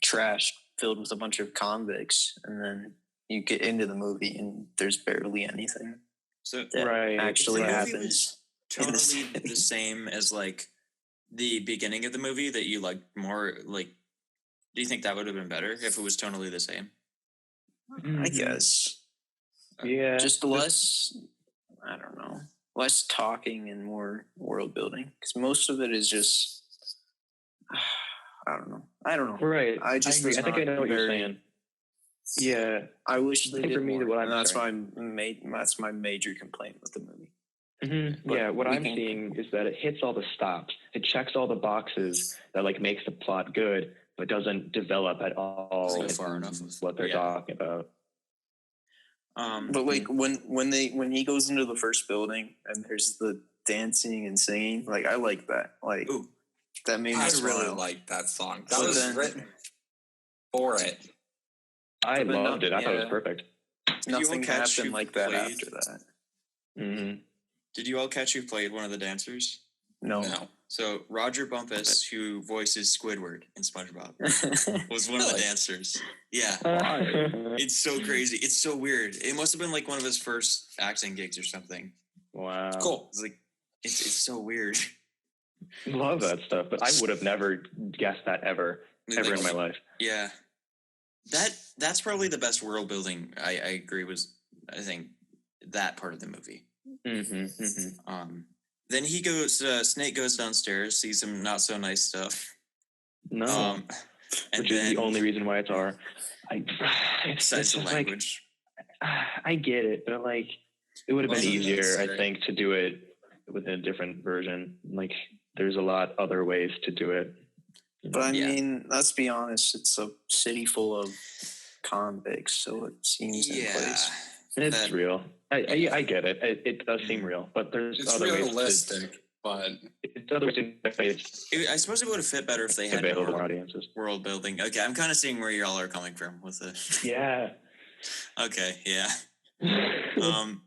B: trash filled with a bunch of convicts. And then you get into the movie and there's barely anything
A: So
B: that actually happens.
A: Was totally the same as like the beginning of the movie that you liked more. Like, do you think that would have been better if it was totally the same?
B: I guess.
D: Yeah.
B: Just less, I don't know, less talking and more world building. Because most of it is just, I don't know.
D: Right.
B: I think I know what you're saying.
D: Yeah.
B: I wish they did
D: for me,
B: more. That's my major complaint with the movie.
D: Mm-hmm. Yeah, what I'm seeing is that it hits all the stops. It checks all the boxes that like makes the plot good, but doesn't develop at all
A: far enough with
D: what they're talking about.
B: But like when he goes into the first building and there's the dancing and singing, like I like that. Like that made me smile.
C: I really like that song. That was written for it.
D: I loved it. I thought it was perfect.
B: Nothing happened like that after that.
D: Mm-hmm.
A: Did you all catch who played one of the dancers?
B: No.
A: So Roger Bumpus, who voices Squidward in SpongeBob, was one of the dancers. Yeah. It's so crazy. It's so weird. It must have been like one of his first acting gigs or something.
D: Wow.
A: Cool. It's like it's so weird.
D: Love that stuff, but I would have never guessed that ever in my life.
A: Yeah. That's probably the best world building. I agree. I think that part of the movie.
D: Mm-hmm, mm-hmm.
A: Then he goes. Snake goes downstairs, sees some not so nice stuff.
D: No, which is the only reason why it's R.
A: Besides the language,
D: like, I get it, but like it would have been easier, I think, to do it with a different version. Like, there's a lot other ways to do it.
B: But I mean, let's be honest, it's a city full of convicts, so it seems in place.
D: And it's real. I get it. It does seem real, but there's other
C: realistic,
D: ways.
C: But
D: it's other ways to
A: I suppose it would have fit better if they had more audiences. World building. Okay, I'm kind of seeing where y'all are coming from with it.
D: Yeah.
A: Okay. Yeah.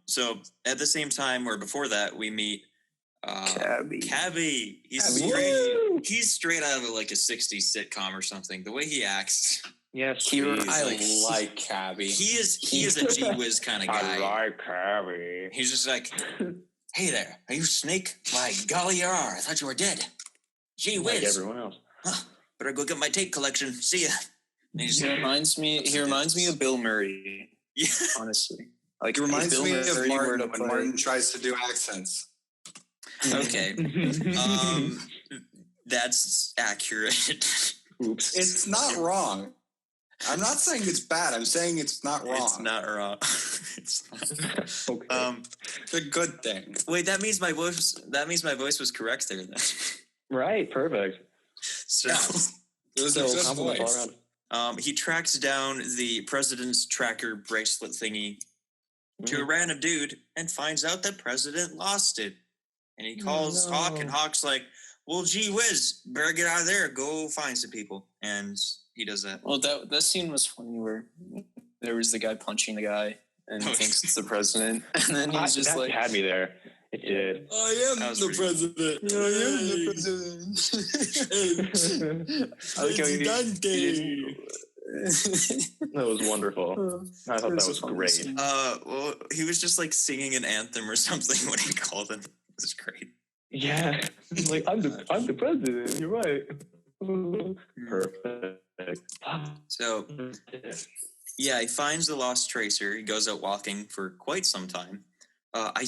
A: So at the same time, or before that, we meet Cabbie. He's straight out of like a 60s sitcom or something. The way he acts.
D: Yes,
C: I like Cabbie.
A: He is a gee whiz kind of guy.
D: I like Cabbie.
A: He's just like, hey there, are you Snake? My golly, you are. I thought you were dead. Gee whiz.
D: Like everyone else.
A: Huh. Better go get my tape collection. See ya.
B: He reminds me of Bill Murray.
A: Yeah,
B: honestly, like
C: he reminds me of Martin when Martin tries to do accents.
A: Okay, that's accurate.
D: Oops,
C: it's not wrong. I'm not saying it's bad. I'm saying it's not wrong.
A: It's not wrong. It's not.
D: Okay.
C: It's a good thing.
A: Wait, that means my voice was correct there. Then.
D: Right. Perfect.
A: So,
C: it was a good voice.
A: He tracks down the president's tracker bracelet thingy to a random dude and finds out the president lost it. And he calls Hawk, and Hawk's like, well, gee whiz, better get out of there. Go find some people. And he does that.
B: Well, that scene was funny where there was the guy punching the guy and he thinks it's the president. And then he's just like...
D: had me there. It did.
C: I am the president. I am the president.
B: I like how
D: that was wonderful. I thought that was great.
A: Well, he was just like singing an anthem or something when he called him. It was great.
D: Yeah. Like, I'm the president. You're right. Perfect.
A: So, yeah, he finds the lost tracer. He goes out walking for quite some time. I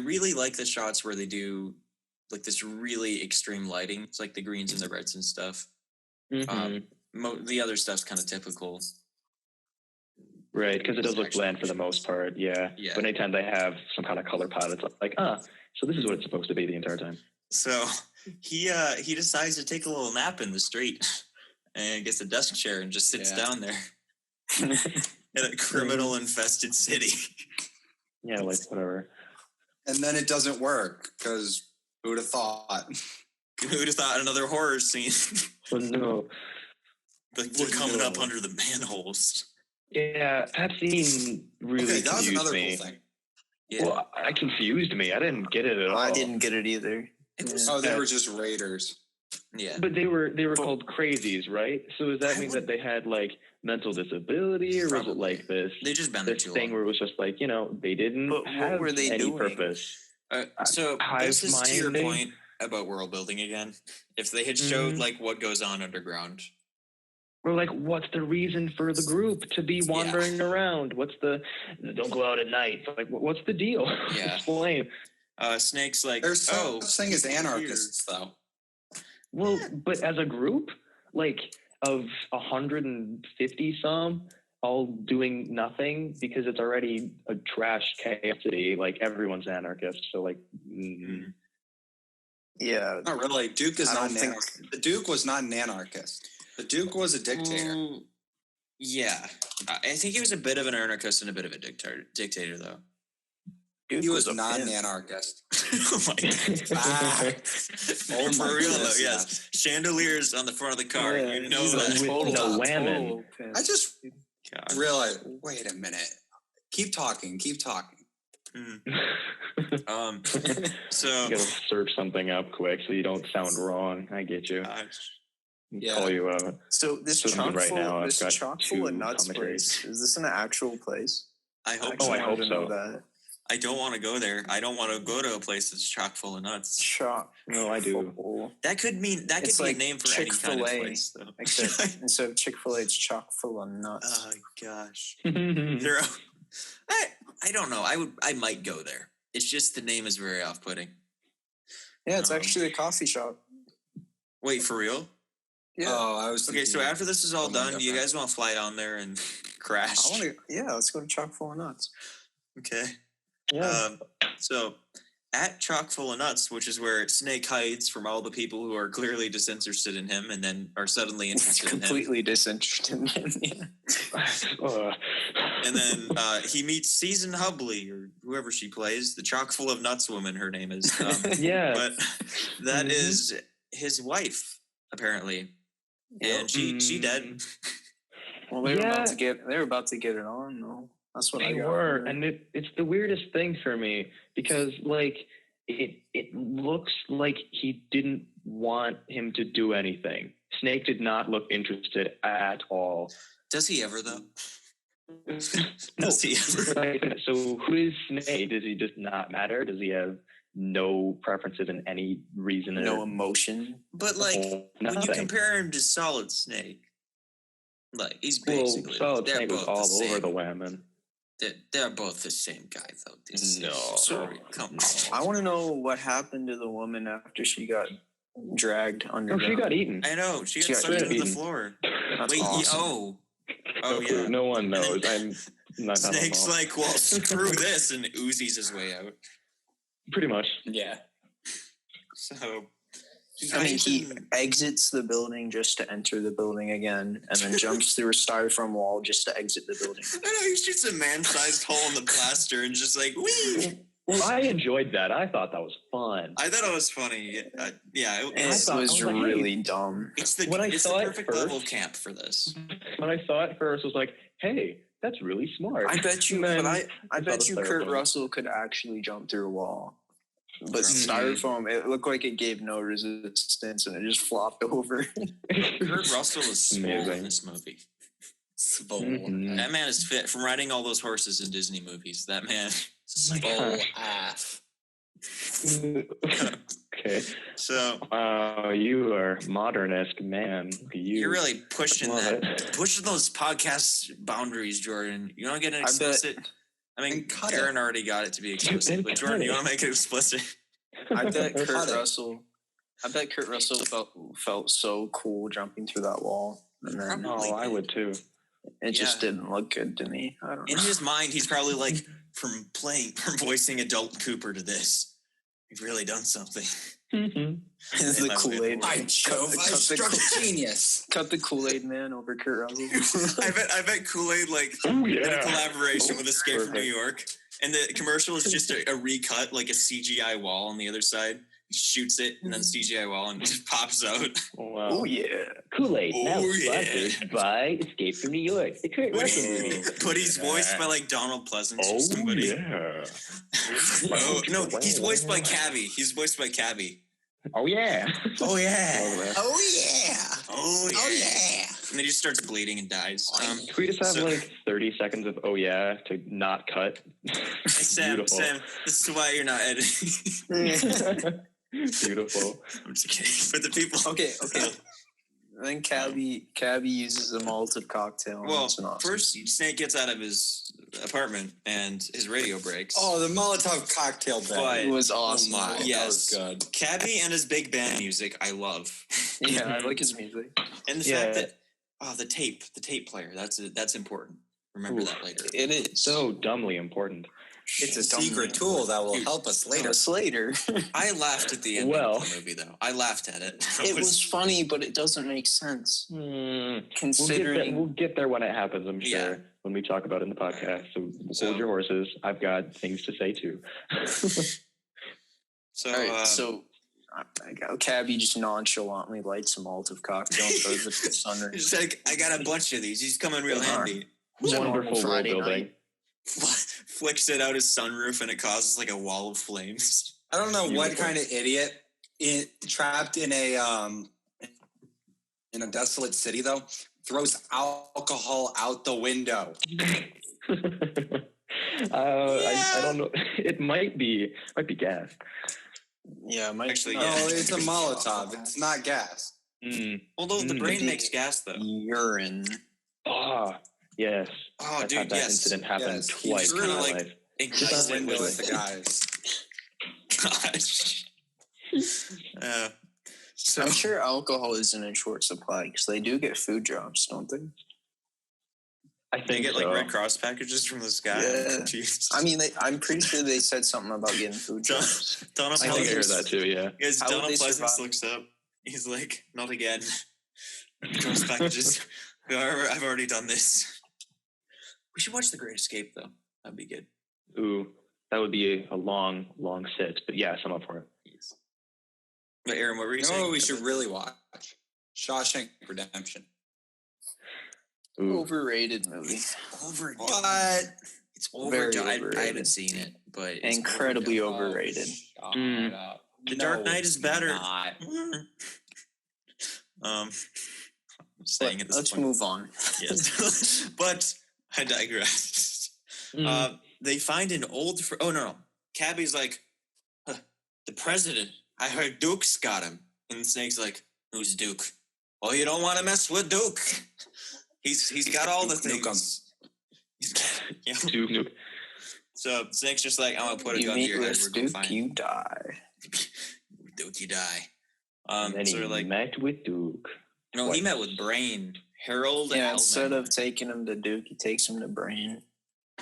A: really like the shots where they do like this really extreme lighting. It's like the greens and the reds and stuff.
D: Mm-hmm.
A: The other stuff's kind of typical.
D: Right, because it does look bland for the most part, yeah. But anytime they have some kind of color palette, it's like, so this is what it's supposed to be the entire time.
A: So he decides to take a little nap in the street and gets a desk chair and just sits down there. in a criminal-infested city.
D: Yeah, like whatever.
C: And then it doesn't work because who'd have thought?
A: Who'd have thought another horror scene?
D: But no.
A: Like they're coming up under the manholes.
D: Yeah, that scene really
C: Okay, that was
D: confused
C: another
D: me.
C: cool thing.
A: Yeah.
D: Well, I confused me. I didn't get it at all.
B: I didn't get it either.
C: Oh, they were just raiders.
A: Yeah.
D: But they were called crazies, right? So does that mean that they had like mental disability, or was it like this?
A: They just been there
D: this
A: too
D: thing
A: long.
D: where it was just like, you know, they didn't
B: But what
D: have
B: were they
D: any
B: doing?
D: purpose.
A: So
D: hive
A: this is to your
D: minding?
A: point about world building again. If they had showed like what goes on underground.
D: Or like, what's the reason for the group to be wandering around? What's the don't go out at night? Like, what's the deal?
A: Yeah.
D: Explain.
A: Snake's like,
C: There's such thing as anarchists, though.
D: Well, but as a group, like of 150 some, all doing nothing because it's already a trash chaos city. Like everyone's anarchist, so like.
B: Yeah.
C: Not really. Duke is
B: I
C: not
B: don't
C: an
B: think-
C: anarchist. The Duke was not an anarchist. The Duke was a dictator.
A: Yeah. I think he was a bit of an anarchist and a bit of a dictator though.
C: He was
B: a
C: not an
B: pimp.
C: anarchist.
A: Oh my God.
C: Oh
A: For
C: my
A: real though,
C: goodness,
A: yes. Chandeliers on the front of the car.
B: Yeah,
A: You know
B: he's a
A: that.
D: With no whammon.
B: pimp.
C: I just
A: God.
C: realized, wait a minute. Keep talking.
A: So
D: You gotta search something up quick so you don't sound wrong. I get you.
C: Yeah.
D: Call you out.
B: So this
D: So
B: chock
D: right
B: full,
D: now, I've
B: this
D: got
B: chock full of
D: two
B: nuts
D: commentaries.
B: place, is this an actual place?
A: I hope
D: Oh,
A: so.
D: I hope
B: wanted to know
D: so.
B: that.
A: I don't want to go there. I don't want to go to a place that's chock full of nuts.
B: Chock.
D: No, I do.
B: full.
A: That could mean that could
B: It's
A: be
B: like
A: a name for any kind of
B: Chick-fil-A,
A: place, though.
B: Except instead of Chick-fil-A, it's chock full of nuts.
A: Oh gosh, I don't know. I might go there. It's just the name is very off-putting.
B: Yeah, it's actually a coffee shop.
A: Wait, for real?
B: Yeah.
C: Oh, I was
A: Okay, so
C: thinking
A: after this is all
C: something
A: done, do you
C: different.
A: guys want to fly down there and crash?
B: Let's go to chock full of nuts.
A: Okay.
D: Yeah.
A: So at Chock full of nuts, which is where Snake hides from all the people who are clearly disinterested in him and then are suddenly
B: It's
A: interested in him.
B: completely disinterested in him. Yeah.
A: And then he meets Season Hubley, or whoever she plays, the Chock full of nuts woman, her name is.
D: Yeah.
A: But that is his wife, apparently. And she dead.
B: Well, they were about to get it on, though. That's what I
D: They
B: got.
D: were, and it's the weirdest thing for me because like it looks like he didn't want him to do anything. Snake did not look interested at all.
A: Does he ever, though? Does he ever?
D: Right. So who is Snake? Does he just not matter? Does he have no preferences in any reason?
B: No emotion.
A: But, like, when you
D: Nothing.
A: compare him to Solid Snake, like, he's basically...
D: Solid
A: they're
D: Snake was
A: both the
D: all
A: same.
D: over the whammon.
A: They're both the same guy, though.
D: No.
A: Sorry, come on.
B: I want to know what happened to the woman after she got dragged under.
D: Oh, she got eaten.
A: I know. She
B: She
A: got
B: got
A: sucked into the
D: eaten.
A: floor.
B: That's
A: Wait,
B: awesome.
A: Oh,
D: Okay,
A: yeah.
D: no one knows. I'm not.
A: Snake's like, well, screw this, and oozes his way out.
D: Pretty much.
B: Yeah.
A: So,
B: I mean, he exits the building just to enter the building again, and then jumps through a styrofoam wall just to exit the building.
A: I know, he shoots a man-sized hole in the plaster and just like, whee!
D: Well, I enjoyed that. I thought that was fun.
A: I thought it was funny. Yeah,
B: It was
D: I was like,
B: really dumb.
A: it's the,
D: when I
A: it's
D: saw
A: the
D: it
A: perfect level of
D: first-
A: camp for this.
D: When I saw it first, I was like, "Hey, that's really smart."
B: I bet you,
D: And
B: but
D: then
B: I
D: saw
B: bet
D: the
B: you Kurt
D: styrofoam.
B: Russell could actually jump through a wall. But
A: Mhm.
B: styrofoam, it looked like it gave no resistance and it just flopped over.
A: Kurt Russell is swole in
D: Amazing.
A: this movie.
C: Swole.
D: Mhm.
A: That man is fit from riding all those horses in Disney movies. That man.
D: my
C: Swole
D: gosh.
C: AF.
D: Okay.
A: So
D: You are modernist, man.
A: you're really pushing
D: Love
A: pushing those podcast boundaries, Jordan. You want to get an
B: I bet-
A: explicit? I mean,
C: And cut
A: Aaron already got it to be explicit,
D: Then
A: but
D: cut
A: Jordan, you
D: it.
A: want to make it explicit?
B: I bet
C: Cut
B: Kurt
C: it.
B: Russell. I bet Kurt Russell felt so cool jumping through that wall, and then
A: Probably.
D: Oh, I would too.
B: it just
A: Yeah.
B: didn't look good to me. I don't
A: In
B: know.
A: his mind, he's probably like, from voicing adult Cooper to this, you've really done something.
B: Is the Kool-Aid?
C: By Jove, I struck genius.
B: Cut the Kool-Aid man over Kurt Russell.
A: I bet Kool-Aid did a collaboration with Escape from New York, and the commercial is just a recut, like a CGI wall on the other side. He shoots it, and then CGI wall, and it just pops out.
D: Oh, wow.
B: Oh yeah.
E: Kool-Aid now
A: Oh, yeah.
E: sponsored by Escape from New York. The Kurt Russell movie.
A: But he's voiced by Donald Pleasance or
D: Oh,
A: somebody.
D: yeah.
A: Oh, no, he's voiced by Cabbie. He's voiced by Cabbie.
D: Oh, yeah.
A: Oh yeah.
B: Oh yeah.
A: Oh yeah.
B: Oh yeah.
A: And then he just starts bleeding and dies.
D: Can we just have 30 seconds of oh yeah to not cut?
A: Sam, this is why you're not editing.
D: Beautiful.
A: I'm just kidding. For the people.
B: Okay. Then Cabbie uses a malted cocktail.
A: Well,
B: it's awesome.
A: first Snake gets out of his apartment and his radio breaks.
C: Oh, the Molotov cocktail
A: But-
C: bag.
B: It was awesome.
C: Oh my,
A: Yes.
C: that was good.
A: Cabbie and his big band music, I love.
B: Yeah, I like his music.
A: And the fact that the tape player, that's important. Remember that later.
B: It is.
D: So dumbly important.
C: It's a secret tool that will help us later.
B: Later.
A: I laughed at the end of the movie, though. I laughed at it.
B: It was funny, but it doesn't make sense.
D: Considering we'll get there when it happens, I'm sure.
A: Yeah.
D: When we talk about it in the podcast. So hold your horses. I've got things to say too.
A: So,
B: All right, so Cabbie just nonchalantly lights a Molotov cocktail and throws it to the sunroom.
A: he's like, I got a bunch of these. He's coming real
B: They are.
A: handy.
D: Wonderful world
B: Friday
D: building.
B: night.
A: Flicks it out his sunroof and it causes like a wall of flames.
C: I don't know what
A: Beautiful.
C: kind of idiot trapped in a desolate city though throws alcohol out the window.
D: I don't know. It might be gas.
B: Yeah,
A: Actually,
C: No,
A: yeah.
C: it's a Molotov. It's not gas.
A: Although the brain
B: maybe-
A: makes gas, though.
B: Urine.
D: Ah, yes.
A: Oh,
D: I've
A: dude,
D: had that
A: yes.
D: incident happen
C: Yes.
D: twice
A: He's
D: in
A: really
D: my
A: like
D: life.
A: ignites it
C: Window
A: with
C: with the guys.
A: Gosh. So
B: I'm sure alcohol isn't in short supply because they do get food drops, don't they?
D: I
A: they
D: think
A: get
D: so.
A: like Red Cross packages from the sky.
B: Yeah.
A: I'm confused.
B: I mean, I'm pretty sure they said something about getting food drops.
A: Donald
D: I think I heard
A: Pleasance.
D: that too. Yeah.
A: Yes,
B: How would
A: Donald
B: they
A: Pleasance
B: survive?
A: looks up. He's like, not again. Red Cross packages. I've already done this. We should watch The Great Escape, though. That'd be good.
D: Ooh, that would be a long sit. But yes, I'm up for it.
A: Yes. But Aaron, what were you
C: You know
A: saying?
C: what we should really watch? Shawshank Redemption.
D: Ooh.
B: Overrated movie.
A: Overdone.
C: What?
A: It's
B: Very
A: overdone. I
B: overrated.
A: haven't seen it, but it's
B: Incredibly
A: overdone.
B: overrated.
C: Shut
D: Mm.
C: up.
A: The Dark Knight is better.
C: Not.
A: I'm saying it.
B: Let's move on.
A: Yes, but I digress.
D: Mm.
A: They find an old. Oh no! Cabbie's like, the president. I heard Duke's got him, and Snake's like, who's Duke? Oh, you don't want to mess with Duke. He's got all the
C: Duke
A: things. Yeah.
D: Duke Nuke.
A: So Snake's just like, I'm gonna put a
B: You
A: gun to
B: meet
A: your head.
B: with
A: We're gonna
B: Duke,
A: find
B: you die.
A: Duke. You die.
D: And then
A: So
D: he
A: they're like,
D: met with Duke.
A: no, he met with Brain. Harold.
B: Yeah,
A: Hellman.
B: instead of taking him to Duke, he takes him to Brain.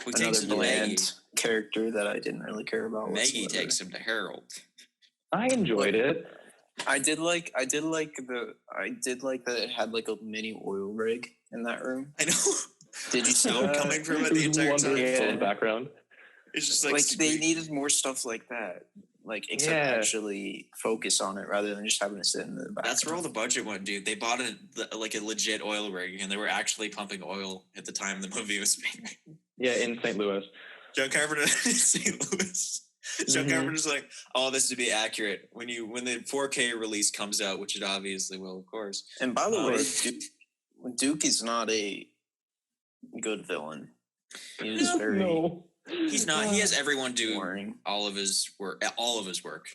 A: Who takes
B: Another
A: him to Maggie.
B: bland character that I didn't really care about.
A: Maggie
B: whatsoever.
A: takes him to Harold.
D: I enjoyed it.
B: I did like that it had like a mini oil rig in that room.
A: I know.
B: Did you see
A: So
B: that?
A: coming from it
D: It
A: the
D: was
A: entire
D: wonderful
A: time.
D: in
B: Yeah.
D: the background.
A: It's just
B: Like
A: like,
B: they needed more stuff like that. Like except
D: Yeah.
B: actually focus on it rather than just having it sit in the back.
A: That's where all the budget went, dude. They bought a legit oil rig, and they were actually pumping oil at the time the movie was being made.
D: Yeah, in St. Louis.
A: John Carpenter in St. Louis. John
D: Mhm.
A: Carpenter's like, oh, this to be accurate. When the 4K release comes out, which it obviously will, of course.
B: And by the way,
A: Right.
B: Duke is not a good villain. He is very
A: He's not. He has everyone do
B: boring.
A: all of his work,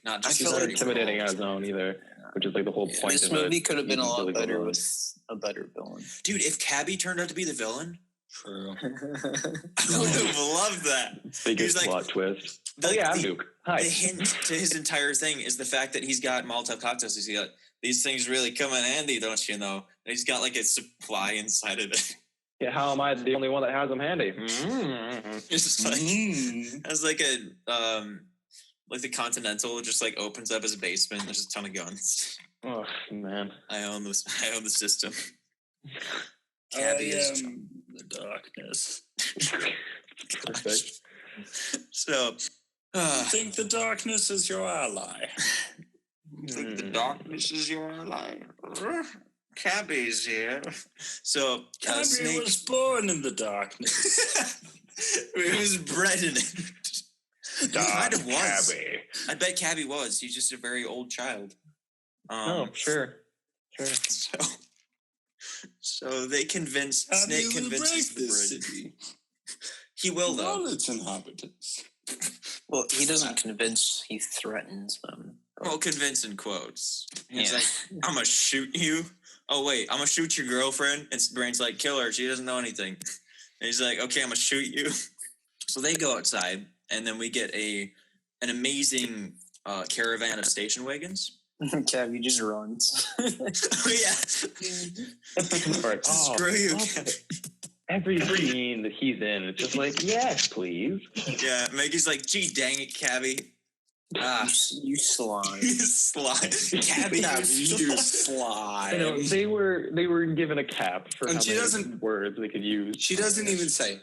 A: not just
B: I
A: his
B: feel
A: dirty
B: like
D: He's not intimidating
A: work.
D: on his own either, which is like the whole
A: Yeah.
D: point
B: This
D: of
B: movie
D: it.
B: could have been a
D: He's
B: lot
D: really
B: better
D: villain.
B: with a better villain.
A: Dude, if Cabbie turned out to be the villain,
C: True.
A: I would have loved that.
D: Biggest
A: He's like-
D: plot twist.
A: The-
D: Oh yeah, I'm
A: the-
D: Duke. Hi.
A: The hint to his entire thing is the fact that he's got Molotov cocktails. He's got these things really come in handy, don't you know? And he's got like a supply inside of it.
D: Yeah, how am I the only one that has them handy?
A: It's just like as like a Like the Continental just like opens up his basement. There's a ton of guns.
D: Oh man.
A: I own this. I own the system.
F: I
A: Cabbie is
F: am the darkness.
D: Perfect.
A: so.
F: I think the darkness is your ally.
A: Think the darkness is your ally. Cabbie's here. So
F: Cabbie
A: Snake
F: was born in the darkness.
A: he was bred in it. He kind of was.
F: Cabbie.
A: I bet Cabbie was. He's just a very old child.
D: Oh, sure.
A: So they convince Snake convinces the bridge. He will though.
C: All its inhabitants.
B: Well, he doesn't convince, he threatens them.
A: Well, convince in quotes. He's
B: Yeah.
A: like, I'm gonna shoot you. Oh wait, I'm gonna shoot your girlfriend. And Brain's like, kill her. She doesn't know anything. And he's like, okay, I'm gonna shoot you. So they go outside, and then we get an amazing caravan of station wagons.
B: Cabbie just runs.
A: Oh yeah.
D: Right.
A: Screw you,
D: Oh,
A: Cabbie.
D: every scene that he's in, it's just like, yes, please.
A: Yeah, Maggie's like, gee, dang it, Cabbie.
B: You slime.
A: You slime. Cabbie,
C: You slime.
D: You know, they were given a cap for
C: And
D: how
C: she
D: many
C: doesn't-
D: words they could use.
C: She doesn't even say.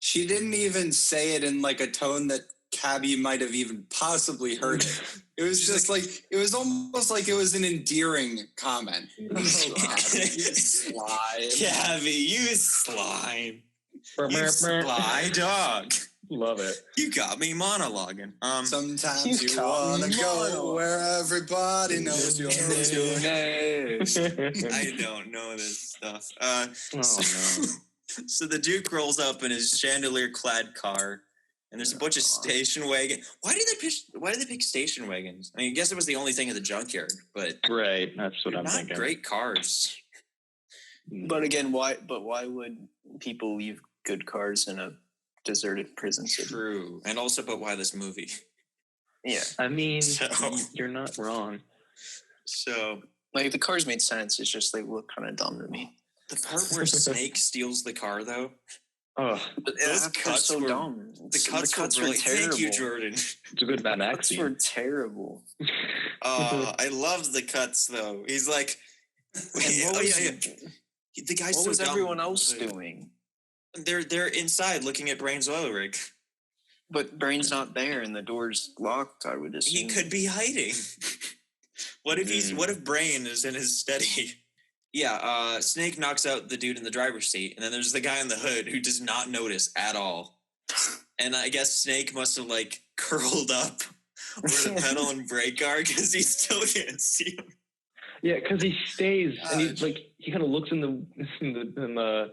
C: She didn't even say it in like a tone that Cabbie might have even possibly heard it. It was just like it was almost like it was an endearing comment. You slime.
A: Cabbie, you slime. You
D: Love
A: sly dog.
D: it.
A: You got me monologuing.
C: Sometimes
B: You
C: you
B: caught
C: wanna
B: me
C: go
B: monologue.
C: where everybody knows your name.
A: I don't know this stuff.
D: Oh no.
A: So the Duke rolls up in his chandelier-clad car, and there's a bunch of station wagons. Why did they pick station wagons? I mean, I guess it was the only thing in the junkyard, but
D: Right, that's what
A: they're
D: I'm
A: not
D: thinking.
A: great cars.
B: But again, why would people leave good cars in a deserted prison city?
A: True, and also, but why this movie?
B: Yeah.
D: I mean,
A: So-
D: you're not wrong.
A: So
B: Like, the cars made sense. It's just they look kind of dumb to me.
A: the part where Snake steals the car, though,
D: Oh,
B: But
A: Those
B: they're
A: cuts
B: so
A: were-
B: dumb.
A: the cuts were
B: were
A: really.
B: terrible.
A: Thank you, Jordan.
D: it's a good Mad
B: The
D: Max
B: cuts
D: scene.
B: were terrible.
A: I loved the cuts though. He's like,
B: And what was,
A: The guy's
B: what
A: so
B: was
A: dumb.
B: everyone else doing?
A: They're inside looking at Brain's oil rig.
B: But Brain's not there and the door's locked, I would
A: He
B: assume.
A: could be hiding. What if Brain is in his study? Yeah, Snake knocks out the dude in the driver's seat, and then there's the guy in the hood who does not notice at all. And I guess Snake must have like curled up where the pedal and brake are because he still can't see him.
D: Yeah, because he stays and he's like he kind of looks in the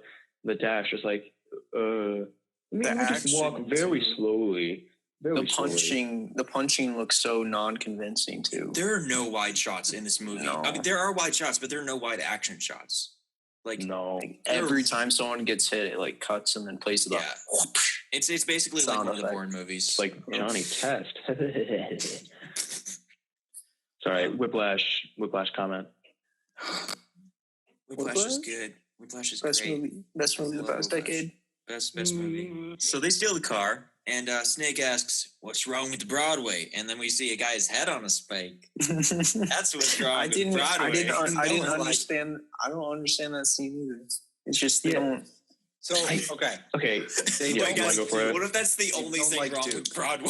D: dash, just like maybe we'll just walk
B: action,
D: very
B: too.
D: slowly. Very slowly.
B: The punching looks so non-convincing too.
A: There are no wide shots in this movie.
B: No.
A: I mean, there are wide shots, but there are no wide action shots. Like
D: No.
B: Like, every time someone gets hit, it like cuts and then plays the
A: Yeah. It's basically like
B: Sound
A: one of the
B: effect.
A: Bourne movies.
D: It's like Johnny Test. Sorry, Whiplash comment.
A: Whiplash is good. Whiplash is
B: best
A: great.
B: movie of the
A: Love
B: past
A: Whiplash.
B: decade.
A: Best movie. So they steal the car, and Snake asks, "What's wrong with Broadway?" And then we see a guy's head on a spike. That's what's wrong
B: I
A: with
B: didn't.
A: Broadway.
B: I didn't
A: No one's like-
B: understand. I don't understand that scene either. It's just they
D: Yeah.
B: don't.
C: So okay,
D: Okay,
C: they
D: Yeah,
A: Wait,
C: don't
D: wanna
A: guys,
D: go for it?
A: what if that's the
C: They
A: only
C: don't
A: thing
C: like
A: wrong
C: Duke.
A: with Broadway?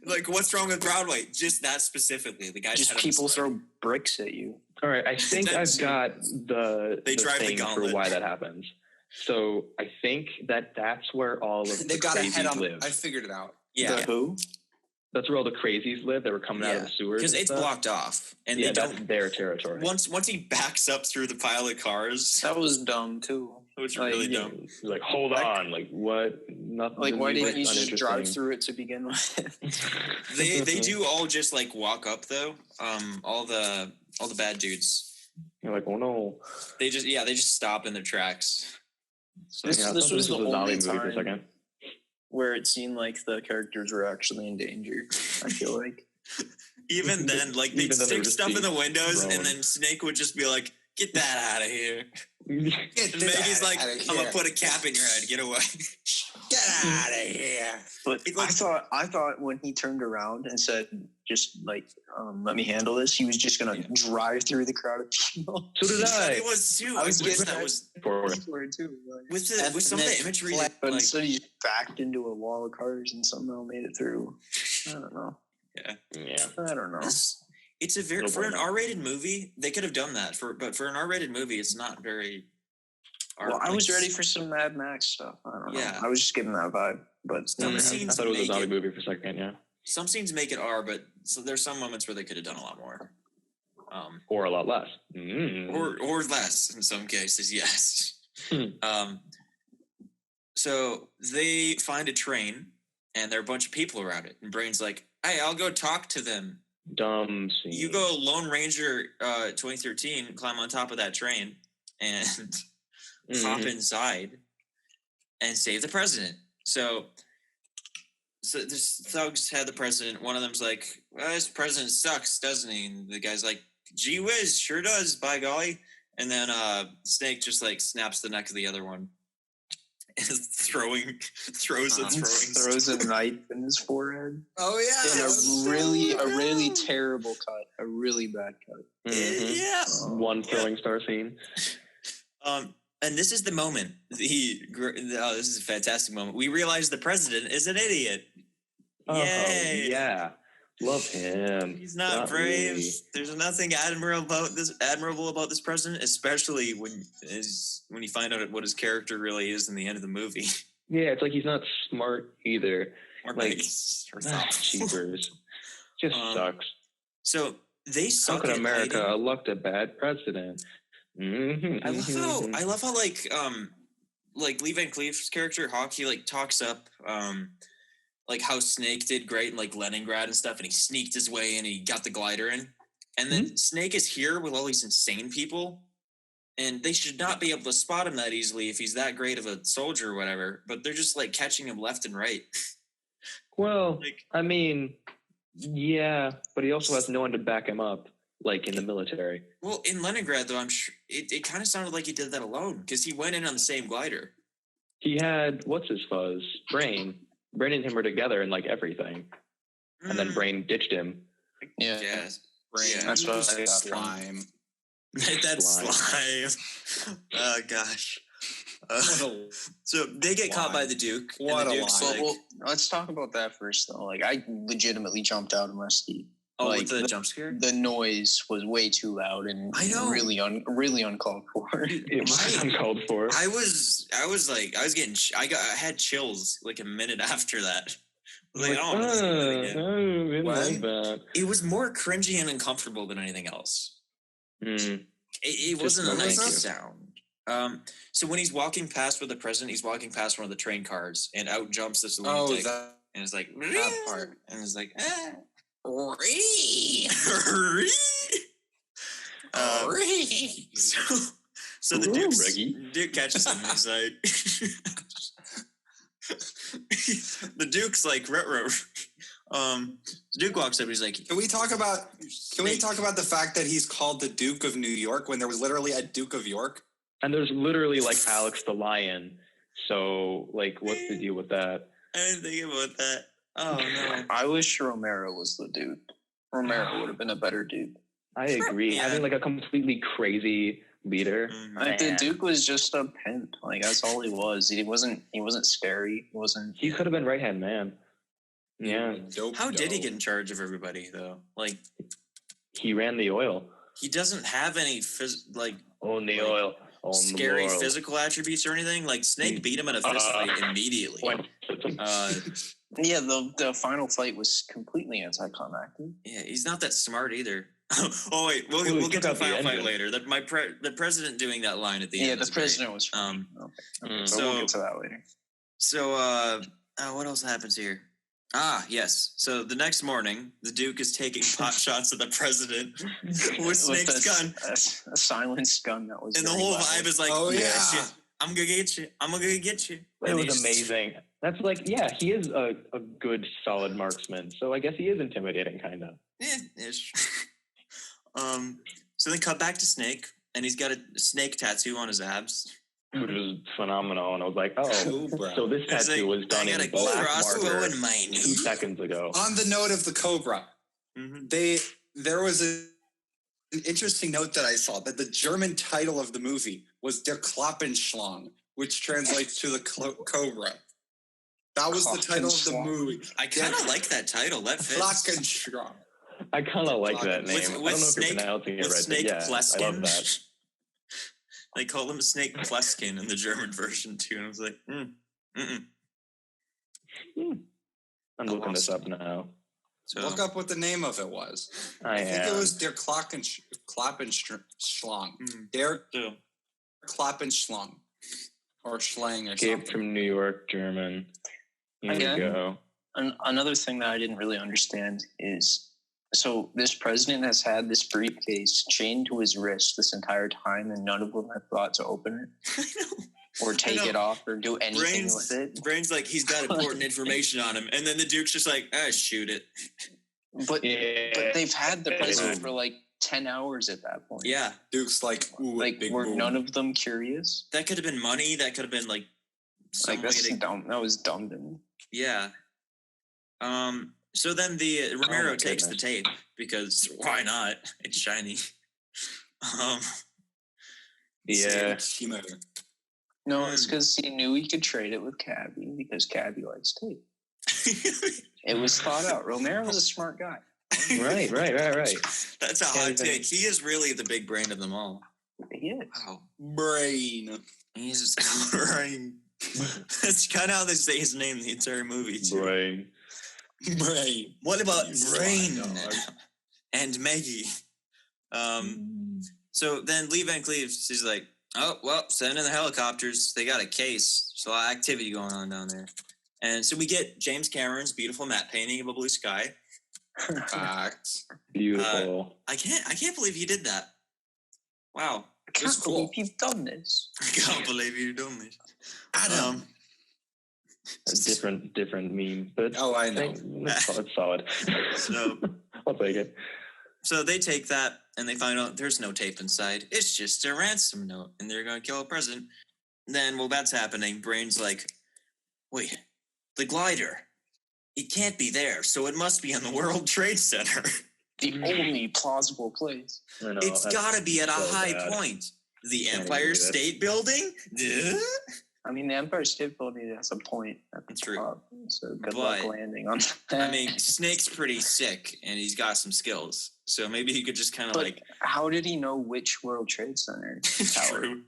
A: Like, what's wrong with Broadway? Just that specifically. The guy's
B: Just
A: head on a
B: people
A: spike.
B: throw bricks at you.
D: all right. I think I've got the
A: They drive the
D: thing for
A: gauntlet.
D: why that happens. So I think that's where all of the
C: they've got a head
D: crazies
C: on.
D: live.
C: I figured it out.
A: Yeah,
B: The who?
D: That's where all the crazies live. They were coming out of the sewers.
A: because
D: and
A: it's
D: stuff.
A: blocked off, and
D: Yeah,
A: they
D: that's
A: don't.
D: their territory.
A: Once he backs up through the pile of cars,
B: That was dumb too.
A: which is
B: Like,
A: really
D: Yeah,
A: dumb.
D: like, hold on, like what? Nothing.
B: Like, why didn't you just
D: uninteresting.
B: drive through it to begin with?
A: They do all just like walk up though. All the bad dudes.
D: You're like, oh no.
A: They just stop in their tracks. So,
B: This-
D: Yeah, I
B: this
D: thought
B: was the
D: a zombie
B: only
D: movie for a
B: time-
D: second.
B: Where it seemed like the characters were actually in danger. I feel like.
A: even then, like they'd
D: Even then, they
A: stick
D: were just
A: stuff in the
D: being
A: windows,
D: thrown.
A: and then Snake would just be like, Get that out of here.
C: Get
A: And Maggie's like,
C: outta
A: I'm
C: here.
A: gonna put a cap in your head. Get away.
C: Get out of here.
B: But
A: It's like-
B: I thought when he turned around and said, "Just like, let me handle this," he was just gonna drive through the crowd of people.
D: So did I.
A: It was too.
B: I was
A: wish
B: getting
A: that was
D: Forward.
B: too. Like,
A: with some of the
C: Ethnic
A: imagery.
C: flag.
A: That,
B: but
A: like,
B: instead, he just backed into a wall of cars and somehow made it through. I don't know.
D: Yeah.
B: I don't know.
A: it's a very
D: No
A: for an
D: bueno.
A: R-rated movie. They could have done that but for an R-rated movie, it's not very.
B: Well, I was ready for some Mad Max stuff. I don't know.
A: Yeah.
B: I was just getting that vibe, but
A: Some
D: I
A: scenes
D: thought it was a
A: make
D: zombie
A: it-
D: movie for a second, yeah.
A: Some scenes make it R, but so there's some moments where they could have done a lot more.
D: Or a lot less.
A: Or less in some cases, yes. So they find a train, and there are a bunch of people around it. And Brain's like, "Hey, I'll go talk to them.
D: Dumb scene.
A: You go Lone Ranger 2013, climb on top of that train, and hop inside and save the president." So this thugs had the president. One of them's like, "Well, this president sucks, doesn't he?" And the guy's like, "Gee whiz, sure does, by golly." And then Snake just like snaps the neck of the other one. And throws
B: a knife in his forehead.
C: Oh yeah.
B: In
C: that was so
B: a really
C: good.
B: terrible cut, a really bad cut.
A: Yeah.
D: One throwing star scene.
A: And this is the moment. This is a fantastic moment. We realize the president is an idiot. Yay!
D: Yeah. Love him.
A: He's not brave.
D: really.
A: There's nothing admirable about this president, especially when you find out what his character really is in the end of the movie.
D: Yeah, it's like he's not smart either.
A: Or
D: Like,
A: nice, or thoughtful.
D: cheapers. Just sucks.
A: So they
D: How
A: suck
D: could
A: at
D: America
A: hiding.
D: elect a bad president?
A: I love how Lee Van Cleef's character Hawk, he like talks up like how Snake did great in like Leningrad and stuff, and he sneaked his way in, he got the glider in, and then Snake is here with all these insane people, and they should not be able to spot him that easily if he's that great of a soldier or whatever, but they're just like catching him left and right.
D: Well,
A: Like-
D: I mean, yeah, but he also has no one to back him up, like in the military.
A: Well, in Leningrad though, I'm sure it kind of sounded like he did that alone because he went in on the same glider.
D: He had, what's his fuzz? Brain. Brain and him were together in like everything. And then Brain ditched him.
B: Yeah.
A: Yes.
C: Yeah,
B: That's what I got from.
C: slime.
A: That
D: Slime.
A: slime. Oh gosh.
C: What a
A: So they get caught by the Duke. and
C: What
A: the
C: a
A: Duke's
C: lie.
A: like,
B: Well, let's talk about that first, though. Like, I legitimately jumped out of my seat.
A: oh,
B: like,
A: with the jump scare?
B: The noise was way too loud and
A: I know.
B: really uncalled for.
D: It was uncalled for.
A: I had chills like a minute after that. Like, I don't want to see that again.
D: I didn't
C: What?
D: like that.
A: It was more cringy and uncomfortable than anything else. It
D: Just
A: wasn't a
D: no
A: nice
D: thank you.
A: sound. So when he's walking past with the president, he's walking past one of the train cars, and out jumps this
C: Oh,
A: lunatic,
C: that
A: and it's like
C: part.
A: and it's like so the
D: Ooh, Reggie.
A: Duke catches him and he's like the Duke's like Duke walks up and he's like,
C: Can we talk about the fact that he's called the Duke of New York when there was literally a Duke of York?
D: And there's literally like Alex the Lion. So, like, what's the deal with that?
A: I didn't think about that. Oh no.
B: I wish Romero was the dude. Romero would have been a better dude.
D: I agree.
A: Yeah.
D: Having like a completely crazy leader.
B: Like, the
D: Man.
B: Duke was just a pimp. Like, that's all he was. He wasn't scary. He wasn't.
D: He could have been right hand man. Yeah.
C: Dope.
A: How did he get in charge of everybody though? Like
D: He ran the oil.
A: he doesn't have any
D: On the
A: Like,
D: oil. On
A: scary
D: the oil.
A: physical attributes or anything. Like Snake beat him in a fist fight immediately.
B: Yeah, the final fight was completely anticlimactic.
A: Yeah, he's not that smart either. Oh wait,
D: Well,
A: we'll
D: he
A: get
D: took
A: to the
D: out the
A: final fight
D: engine.
A: later. The president doing that line at the
B: Yeah,
A: end.
B: the
A: is great.
B: president was. Okay.
D: Mm.
B: So we'll get to that later.
A: So what else happens here? Ah, yes. So the next morning, the Duke is taking pot shots at the president with Snake's gun,
B: A silenced gun that was.
A: and the
B: very
A: whole
B: loud.
A: vibe is like,
C: Oh,
A: yeah,
C: yeah.
A: shit, I'm gonna get you. I'm gonna get you.
D: It
A: And
D: was
A: he's-
D: amazing. That's like, yeah, he is a good, solid marksman. So I guess he is intimidating, kind of.
A: Ish. So they cut back to Snake, and he's got a snake tattoo on his abs.
D: Which was phenomenal. And I was like, oh,
C: Cobra.
D: so this
A: It's
D: tattoo
A: like,
D: was done
A: I got
D: in
A: a
D: black
A: crossbow
D: marker
A: in my
D: 2
A: knee.
D: seconds ago.
C: On the note of the Cobra,
A: Mhm.
C: there was an interesting note that I saw that the German title of the movie was Der Klappenschlange, which translates to the Cobra. That was the title of the movie.
A: I kind of like that title. That fits.
C: Klappenschlange.
D: I kind of like that name.
A: With
D: I don't know if
A: Snake-
D: you're pronouncing it
A: with
D: right,
A: Snake
D: but yeah,
A: Plesskin.
D: I love that.
A: They call him Snake Plesskin in the German version too. And I was like,
D: I'm
A: I
D: looking this
A: lost
D: up now.
A: So
C: Look up what the name of it was.
D: I
C: think
D: am.
C: it was Der Klappenschlange. Der
A: so
C: Klappenschlange. Or Schlang or
D: Escape
C: something.
D: from New York, German. Here
B: Again?
D: we go.
B: Another thing that I didn't really understand is, so this president has had this briefcase chained to his wrist this entire time, and none of them have thought to open it or take
A: know.
B: it off or do anything with it.
A: Brain's like, he's got important information on him. And then the Duke's just like, shoot it.
B: But
D: Yeah.
B: but they've had the president for like 10 hours at that point.
A: Yeah.
C: Duke's like, ooh,
B: Like,
C: big
B: were
C: boom.
B: none of them curious?
A: That could have been money. That could have been like some
B: Like, that's
A: way to,
B: dumb. That was dumb to me.
A: yeah. So then the Romero
D: my
A: takes the
D: goodness.
A: tape because why not? It's shiny.
D: Yeah.
C: Shimo.
B: No, it's because he knew he could trade it with Cabbie because Cabbie likes tape. It was thought out. Romero was a smart guy.
D: Right.
A: That's a hot
D: Can't even-
A: take. He is really the big brain of them all.
B: He is.
A: Wow.
C: Brain.
A: He's just brain. That's kind of how they say his name the entire movie, too.
D: Brain.
C: Brain.
A: What about
C: You
A: Brain
C: sly dog.
A: and Maggie? So then Lee Van Cleef, she's like, oh, well, send in the helicopters. They got a case. There's a lot of activity going on down there. And so we get James Cameron's beautiful matte painting of a blue sky.
C: Facts.
D: Beautiful.
A: I can't believe he did that. Wow.
B: I can't believe you've done this.
A: I can't believe you done this.
C: Adam.
D: A different meme, but
C: Oh, I know.
D: it's solid.
A: So-
D: I'll take it.
A: So they take that and they find out there's no tape inside. It's just a ransom note, and they're going to kill a president. And then, while that's happening, Brain's like, wait, the glider. It can't be there, so it must be on the World Trade Center.
B: The only plausible place.
D: I know,
A: It's
D: that's
A: got to be at a
D: so
A: high
D: bad.
A: point. The
D: Can't
A: Empire
D: believe it.
A: State Building? Duh.
B: I mean, the Empire State Building has a point at the
A: True.
B: top, so good
A: But,
B: luck landing on that.
A: I mean, Snake's pretty sick, and he's got some skills. So maybe he could just kind of
B: but
A: like...
B: how did he know which World Trade Center tower?
A: True.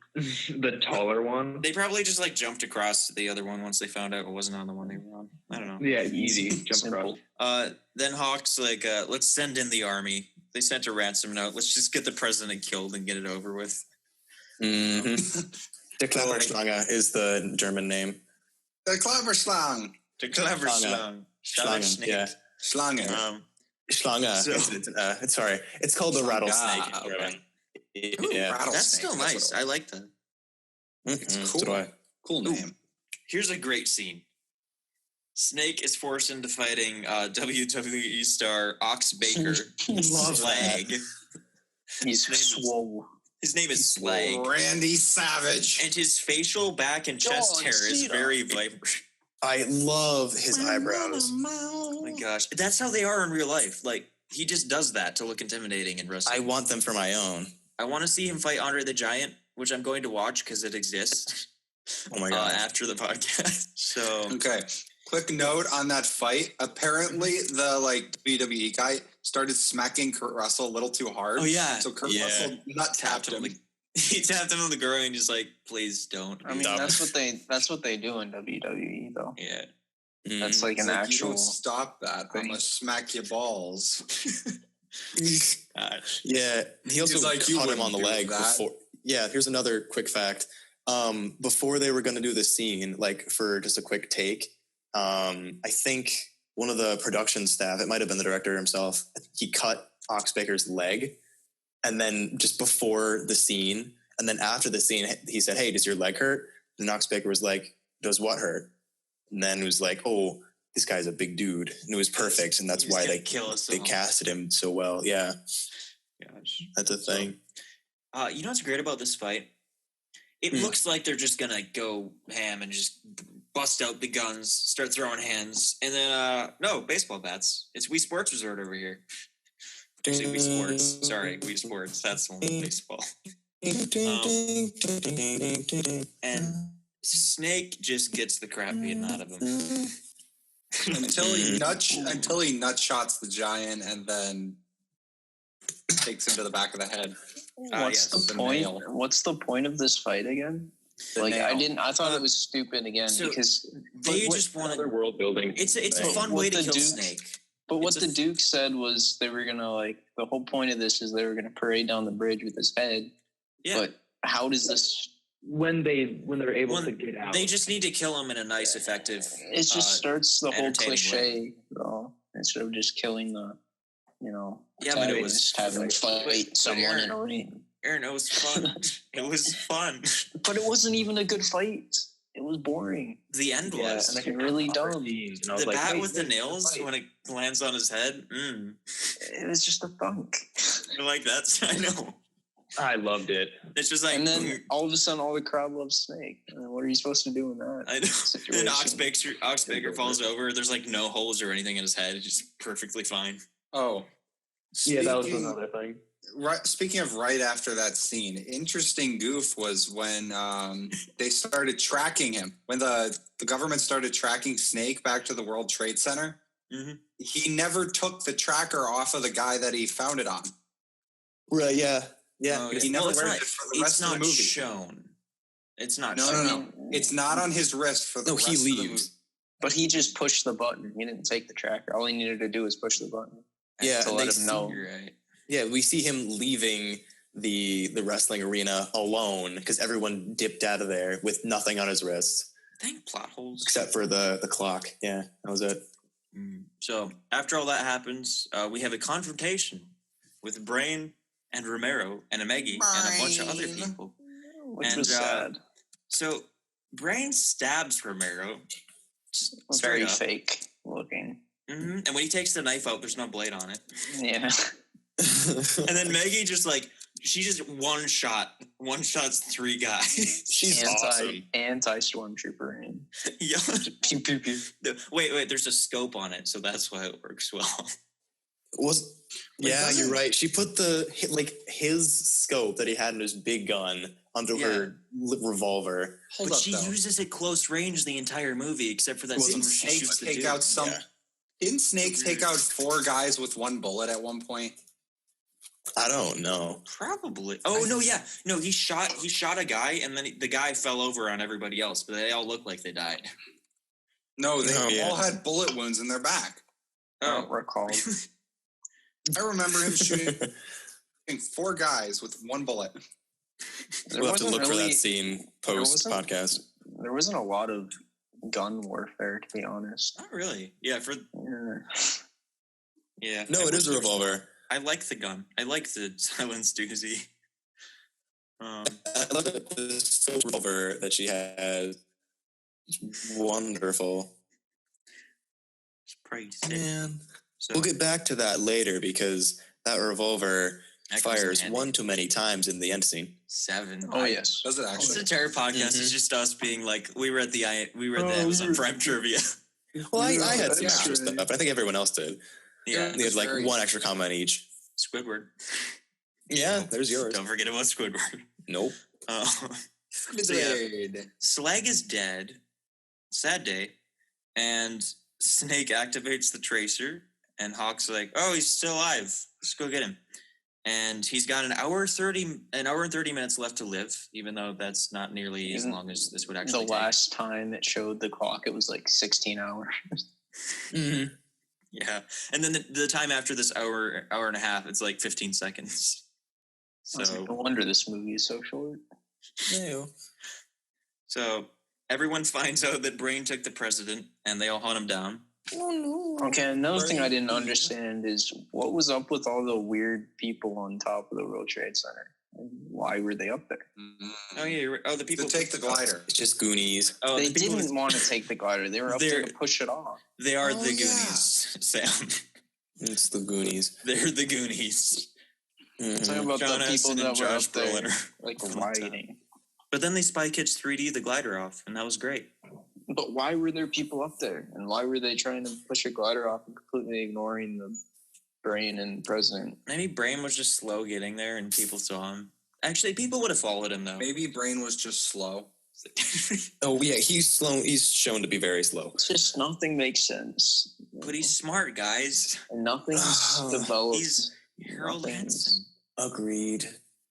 D: The taller one.
A: They probably just like jumped across the other one once they found out it wasn't on the one they were on. I don't know.
D: Yeah, easy. Jump
B: Simple.
D: across.
A: Then Hawk's like, let's send in the army. They sent a ransom note. Let's just get the president killed and get it over with.
G: Mm-hmm. Der Klapperschlange is the German name.
C: The Klapperschlange.
A: The clever
G: Schlange.
A: Schlange.
G: Schlange, yeah.
C: Schlange.
G: Schlange.
A: So-
G: It's sorry. It's called the
C: Schlange,
G: rattlesnake in
C: okay.
G: German.
A: Ooh,
G: Yeah.
C: rattlesnake,
A: that's still
C: that's
A: nice.
C: what it
A: I like that.
G: Mhm,
C: cool.
G: so do I.
C: Cool
A: Ooh.
C: name.
A: Here's a great scene. Snake is forced into fighting WWE star Ox Baker.
G: Love
A: Slag.
B: He's
A: His name is-
B: swole.
A: His name is Slag.
C: Randy Savage.
A: And his facial back and chest
B: John
A: hair is
B: Cena.
A: very vibrant.
G: I love his eyebrows.
A: Oh my gosh. That's how they are in real life. Like, he just does that to look intimidating in
G: I
A: wrestling.
G: want them for my own.
A: I want to see him fight Andre the Giant, which I'm going to watch because it exists
G: Oh my god.
A: after the podcast. So,
C: Okay. Quick note on that fight. Apparently, the WWE guy started smacking Kurt Russell a little too hard.
A: oh yeah.
C: So Kurt
G: Yeah.
C: Russell not tapped him.
A: He tapped him on the groin and just like, please don't.
B: I mean,
G: Dumb.
B: that's what they do in WWE though.
A: Yeah.
B: That's
G: Mhm.
B: like
C: It's
B: an
C: like, you
B: actual.
C: don't stop that. I'm
B: thing.
C: gonna smack your balls.
A: Gosh.
G: Yeah, he also
C: He's like, you
G: caught him on the
C: wouldn't
G: leg
C: do that.
G: before. Yeah, here's another quick fact. Before they were going to do the scene, like for just a quick take, I think one of the production staff, it might have been the director himself, he cut Ox Baker's leg, and then just before the scene, and then after the scene, he said, "Hey, does your leg hurt?" And Ox Baker was like, "Does what hurt?" And then it was like, "Oh, this guy's a big dude," and it was perfect, and that's
A: He's
G: why
A: gonna
G: they
A: kill us
G: they
A: all.
G: casted him so well. Yeah,
A: Gosh.
G: that's a thing.
A: You know what's great about this fight? It looks like they're just gonna go ham and just bust out the guns, start throwing hands, and then no baseball bats. It's Wii Sports Resort over here. Actually, Wii Sports. Sorry, Wii Sports. That's the one with baseball. And Snake just gets the crap beaten out of him
C: until he nut shots the giant and then takes him to the back of the head.
B: What's the point?
C: Nail.
B: What's the point of this fight again? I thought it was stupid again because
A: they just want
D: another world building.
A: It's a fun way to kill Snake.
B: But what the Duke said was they were gonna the whole point of this is they were gonna parade down the bridge with his head. Yeah. But how does this?
D: When they're able to get out,
A: they just need to kill him in a nice, effective.
B: It just starts the whole cliche, though, instead of just killing the,
A: Yeah, but it was
B: having fight someone in a ring.
A: Aaron, it was fun. It was fun,
B: but it wasn't even a good fight. It was boring.
A: The end was
B: really dumb.
A: The bat with the nails when it lands on his head.
B: It was just a thunk.
A: Like that's I know.
D: I loved it.
A: It's just like,
B: and then all of a sudden, all the crowd loves Snake. What are you supposed to do in that?
A: I know. And Oxbaker falls over. There's no holes or anything in his head. It's just perfectly fine.
C: Oh,
D: yeah, that was another thing.
C: Right. Speaking of right after that scene, interesting goof was when they started tracking him. When the government started tracking Snake back to the World Trade Center, he never took the tracker off of the guy that he found it on.
G: Right. Yeah.
C: Yeah, he never wears it for the rest of the movie.
A: Shown. It's not
C: shown. No. It's not on his wrist for the rest of the movie.
B: But he just pushed the button. He didn't take the tracker. All he needed to do was push the button.
G: Yeah,
B: to let him know.
A: Right.
G: Yeah, we see him leaving the wrestling arena alone because everyone dipped out of there with nothing on his wrist.
A: Thank plot holes.
G: Except for the clock. Yeah, that was it.
A: So after all that happens, we have a confrontation with Brain and Romero and Amegi and a bunch of other people.
B: Which was sad.
A: So Brain stabs Romero.
B: Very fake looking.
A: And when he takes the knife out, there's no blade on it.
B: Yeah.
A: And then Maggie just she just one shots 3 guys.
G: She's awesome.
B: Anti-stormtrooper.
A: Yeah.
B: Pew, pew, pew.
A: Wait, there's a scope on it, so that's why it works well.
G: You're right. She put his scope that he had in his big gun under her revolver.
A: But she uses it close range the entire movie, except for that scene where she shoots the dude.
C: Didn't Snake take out 4 guys with 1 bullet at one point?
G: I don't know.
A: Probably. Oh no, yeah, no. He shot a guy, and then the guy fell over on everybody else, but they all looked like they died.
C: No, they all had bullet wounds in their back.
B: I don't recall.
C: I remember him shooting 4 guys with 1 bullet.
G: We'll have to look for that scene post podcast.
B: There wasn't a lot of gun warfare, to be honest.
A: Not really. Yeah. Yeah.
G: No, it is a revolver.
A: I like the gun. I like the silenced Uzi.
G: I love the revolver that she has. It's wonderful.
A: It's pretty sick.
G: Man. So, we'll get back to that later because that revolver fires 1 too many times in the end scene.
A: 7.
B: Oh yes.
C: Does it actually?
A: This entire podcast is just us being we read the Amazon Prime trivia.
G: Well, I had some extra stuff. I think everyone else did.
A: Yeah,
G: they had 1 extra comment each.
A: Squidward.
G: Yeah, there's yours.
A: Don't forget about Squidward.
G: Nope.
A: Slag is dead. Sad day. And Snake activates the tracer, and Hawk's like, "Oh, he's still alive. Let's go get him." And he's got an hour and 30 minutes left to live, even though that's not nearly as long as this would actually take.
B: The last time it showed the clock, it was 16 hours.
G: Mm-hmm.
A: Yeah. And then the time after this hour and a half, it's 15 seconds. So
B: no wonder this movie is so short.
G: Yeah.
A: So everyone finds out that Brain took the president, and they all hunt him down.
B: Oh, no. Okay, another thing I didn't understand is what was up with all the weird people on top of the World Trade Center? Why were they up there?
A: Oh, yeah. You're right. Oh, the people
C: to take the glider.
G: It's just Goonies.
A: Oh,
B: they didn't want to take the glider. They were up there to push it off.
A: They are the Goonies, Sam.
G: It's the Goonies.
A: They're the Goonies.
B: Talking about
A: John
B: the people
A: Heston and
B: that were
A: Josh
B: up there,
A: Brolin.
B: like
A: From the
B: rioting.
A: But then they Spy Kids 3D the glider off, and that was great.
B: But why were there people up there? And why were they trying to push a glider off and completely ignoring the Brain and President?
A: Maybe Brain was just slow getting there, and people saw him. Actually, people would have followed him, though.
C: Maybe Brain was just slow.
G: Oh yeah, he's slow. He's shown to be very slow.
B: It's just nothing makes sense.
A: But he's smart, guys.
B: And nothing's developed.
A: He's Harold
B: Nothing's-
A: Henson.
G: Agreed.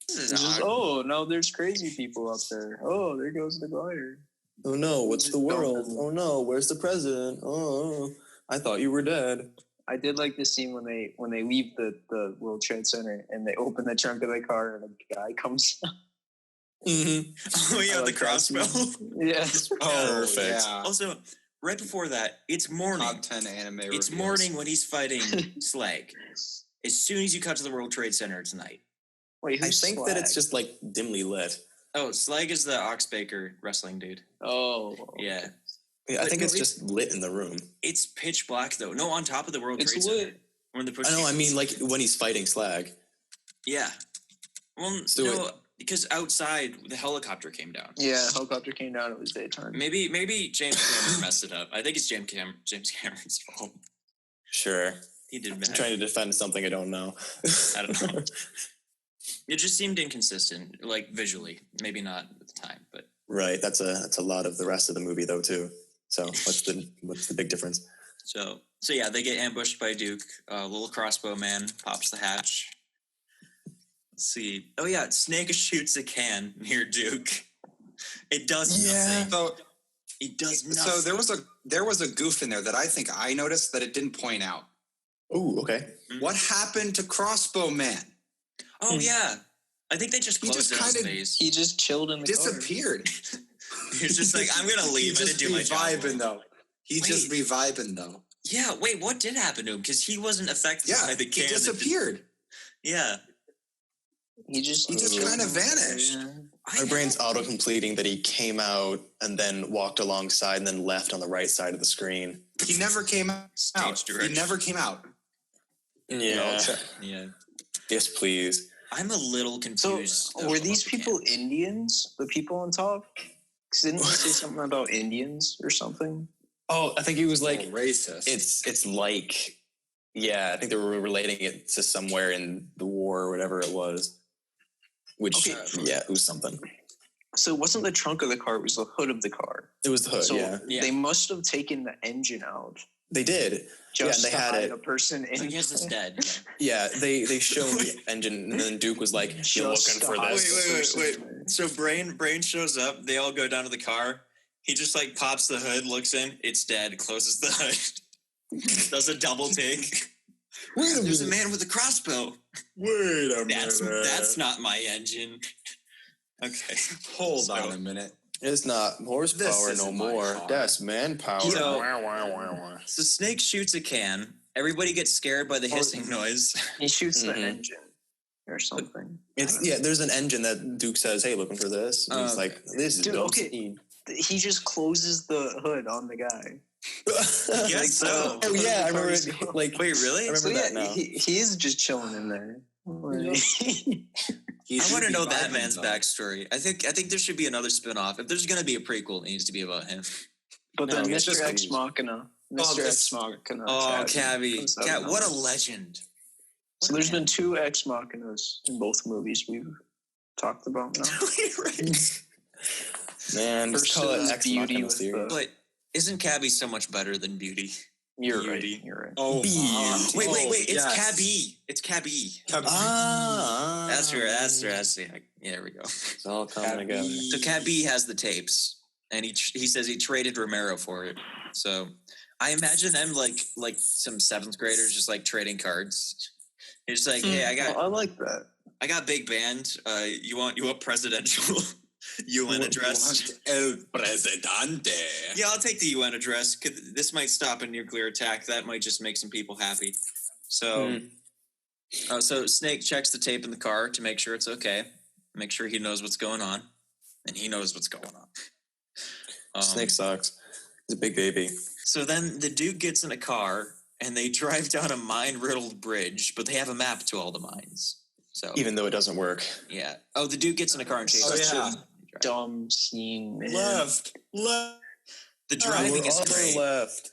A: This is
B: It's just,
A: odd.
B: oh, no, there's crazy people up there. Oh, there goes the glider.
G: Oh no, what's the
B: Don't-
G: world? Oh no, where's the president? Oh, I thought you were dead.
B: I did like this scene when they leave the World Trade Center and they open the trunk of the car and a guy comes out.
G: Mm-hmm.
A: Oh, yeah,
B: I
A: the
B: like that
A: crossbow.
B: scene. Yeah.
G: Perfect.
C: Yeah.
A: Also, right before that, it's morning.
C: Top 10 anime
A: It's
C: reveals.
A: morning when he's fighting Slag. As soon as you cut to the World Trade Center, it's night.
B: Wait,
G: I
B: who's
G: think that it's
B: Slag?
G: just like dimly lit.
A: Oh, Slag is the Oxbaker wrestling dude.
B: Oh.
A: Yeah.
G: Yeah, I
A: But
G: think
A: no,
G: it's just lit in the room.
A: It's pitch black, though. No, on top of the World
B: It's
A: Trade
B: lit.
A: Center. When the
G: I know. I mean, like when he's fighting Slag.
A: Yeah. Well,
G: So
A: no, because outside, the helicopter came down.
B: Yeah, helicopter came down. It was daytime.
A: Maybe James Cameron messed it up. I think it's James Cameron's fault.
G: Sure.
A: He did
G: I'm
A: bad.
G: trying to defend something I don't know.
A: I don't know. It just seemed inconsistent, like visually. Maybe not at the time, but
G: Right. That's a lot of the rest of the movie though too. So what's the big difference?
A: so yeah, they get ambushed by Duke. Little crossbow man pops the hatch. Let's see. Oh yeah, Snake shoots a can near Duke. It does nothing.
C: So,
A: It does nothing.
C: so there was a goof in there that I think I noticed that it didn't point out.
G: Oh, okay.
C: What happened to Crossbow Man?
A: Oh yeah, I think they just
C: He
A: closed
C: just
A: it on his
C: kinda
A: face.
B: He just chilled in the car.
C: Disappeared.
A: He's just like, I'm gonna leave. I
C: He's
A: didn't
C: just
A: do my job.
C: reviving though. He's just reviving though.
A: Yeah, wait, what did happen to him? Because he wasn't affected
C: Yeah,
A: by the
C: he
A: can.
C: disappeared.
A: Yeah.
B: He just
C: kind of vanished.
G: My brain's auto completing that he came out and then walked alongside and then left on the right side of the screen.
C: He never came out.
A: Stage
C: He
A: direction.
C: never came out.
G: Yeah.
A: Yeah.
G: Yes, please.
A: I'm a little
B: So,
A: confused. though,
B: were
A: about
B: these
A: the
B: people
A: can.
B: Indians? The people on top? 'Cause didn't they say something about Indians or something?
G: Oh, I think he was like,
C: Racist.
G: it's like, yeah, I think they were relating it to somewhere in the war or whatever it was. Which, yeah, it was something.
B: So it wasn't the trunk of the car, it was the hood of the car.
G: It was the hood,
B: So
A: Yeah.
B: they must have taken the engine out
G: They did.
B: just
G: they
B: to
G: had
B: hide
G: it.
B: a person
A: I
B: in.
A: guess it's dead.
G: Yeah, they showed the engine, and then Duke was like, "You're
B: Just
G: looking
B: to
G: for
B: hide
G: this."
B: the
A: Wait.
B: person.
A: So Brain shows up. They all go down to the car. He just like pops the hood, looks in. It's dead. Closes the hood. Does a double take.
G: Wait a
A: There's a
G: minute.
A: man with a crossbow.
C: Wait a
A: That's not my engine. Okay.
C: Hold
A: So-
C: on a minute.
G: It's not
C: This
G: horsepower no
C: isn't my
G: more.
C: car.
G: That's manpower.
A: So-
G: Wah, wah, wah, wah.
A: So Snake shoots a can. Everybody gets scared by the hissing noise.
B: He shoots the
G: Mhm.
B: engine or something.
G: There's an engine that Duke says, "Hey, looking for this." And he's like, "This is
B: Dude,
G: dope
B: okay.
G: speed."
B: He just closes the hood on the guy.
A: Yes, so.
G: Oh yeah, I remember.
B: Cars
G: It,
B: go.
G: like,
A: Wait, really?
G: I remember
B: So
G: that
B: yeah,
G: now.
B: he is just chilling in there. Like-
A: I want to know that man's backstory. I think there should be another spin-off. If there's going to be a prequel, it needs to be about him.
B: But then
G: No, it's
B: Mr.
G: just
B: Ex Machina. Mr.
A: this-
B: Ex Machina.
A: Oh, Cabbie.
B: comes out
A: What a
B: now.
A: legend.
B: So there's been 2 Ex Machinas in both movies we've talked about now.
A: Right.
G: Man, just
B: First
G: call
B: it
G: it
B: was
G: Ex
B: Beauty
G: Machina
B: with
G: series.
B: the-
A: But isn't Cabbie so much better than Beauty?
B: You're
A: Beauty.
B: right. You're right.
C: Oh,
A: Wait. It's
C: yes.
A: Cabbie. It's Cabbie.
G: Ah,
A: That's her. Yeah, there we go.
G: It's all coming together.
A: So Cabbie has the tapes, and he says he traded Romero for it. So I imagine them like some 7th graders just like trading cards. It's like, hey,
B: I like that.
A: I got big band. You want presidential UN address?
C: El Presidente.
A: Yeah, I'll take the UN address. This might stop a nuclear attack. That might just make some people happy. So, so Snake checks the tape in the car to make sure it's okay. Make sure he knows what's going on, and he knows what's going on.
G: Snake sucks. He's a big baby.
A: So then the Duke gets in a car, and they drive down a mine-riddled bridge, but they have a map to all the mines. So
G: Even though it doesn't work.
A: yeah. Oh, the dude gets in a car and chases.
C: Oh, yeah.
B: Dumb scene, man.
F: Left.
A: The driving is great.
G: left.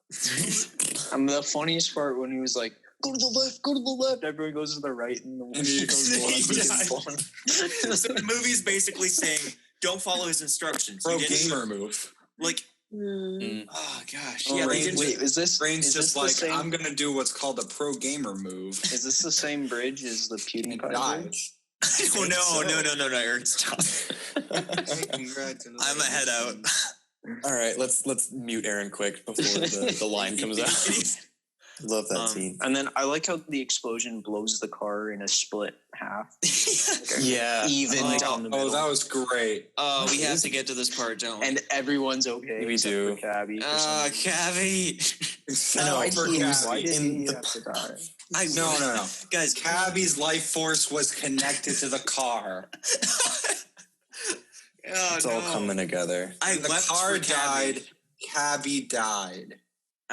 B: The funniest part when he was like, go to the left, go to the left. Everyone goes to the right, and
C: And he-
B: goes to the left.
A: he
B: He's
A: dies.
B: falling.
A: So the movie's basically saying, don't follow his instructions.
C: Pro
A: You didn't-
C: gamer move.
A: Like,
G: Mm.
A: oh gosh.
B: Oh,
A: Yeah, they
B: wait,
A: didn't.
B: wait, is this
C: Brain's
B: is
C: just
B: this the
C: like,
B: same,
C: I'm going to do what's called a pro gamer move.
B: Is this the same bridge as the
C: And
B: PewDiePie
C: died.
B: bridge?
A: Oh, no, Aaron, stop.
C: Congratulations.
A: I'm a head out.
G: All right, let's mute Aaron quick before the line comes out. Love that scene.
B: And then I like how the explosion blows the car in a split half.
G: Yeah.
B: Even
A: Oh,
B: down the middle.
C: Oh, that was great.
A: Oh, we have to get to this part, don't we?
B: And everyone's okay.
G: We
B: except
G: do.
B: for Cabbie.
A: Cabbie.
G: I know.
B: Why
C: For
B: did he
C: Cabbie.
B: have to die?
C: No.
A: Guys,
C: Cabbie's life force was connected to the car.
A: Oh,
G: It's all coming together.
C: The
A: wept
C: car
A: for Cabbie.
C: died. Cabbie died.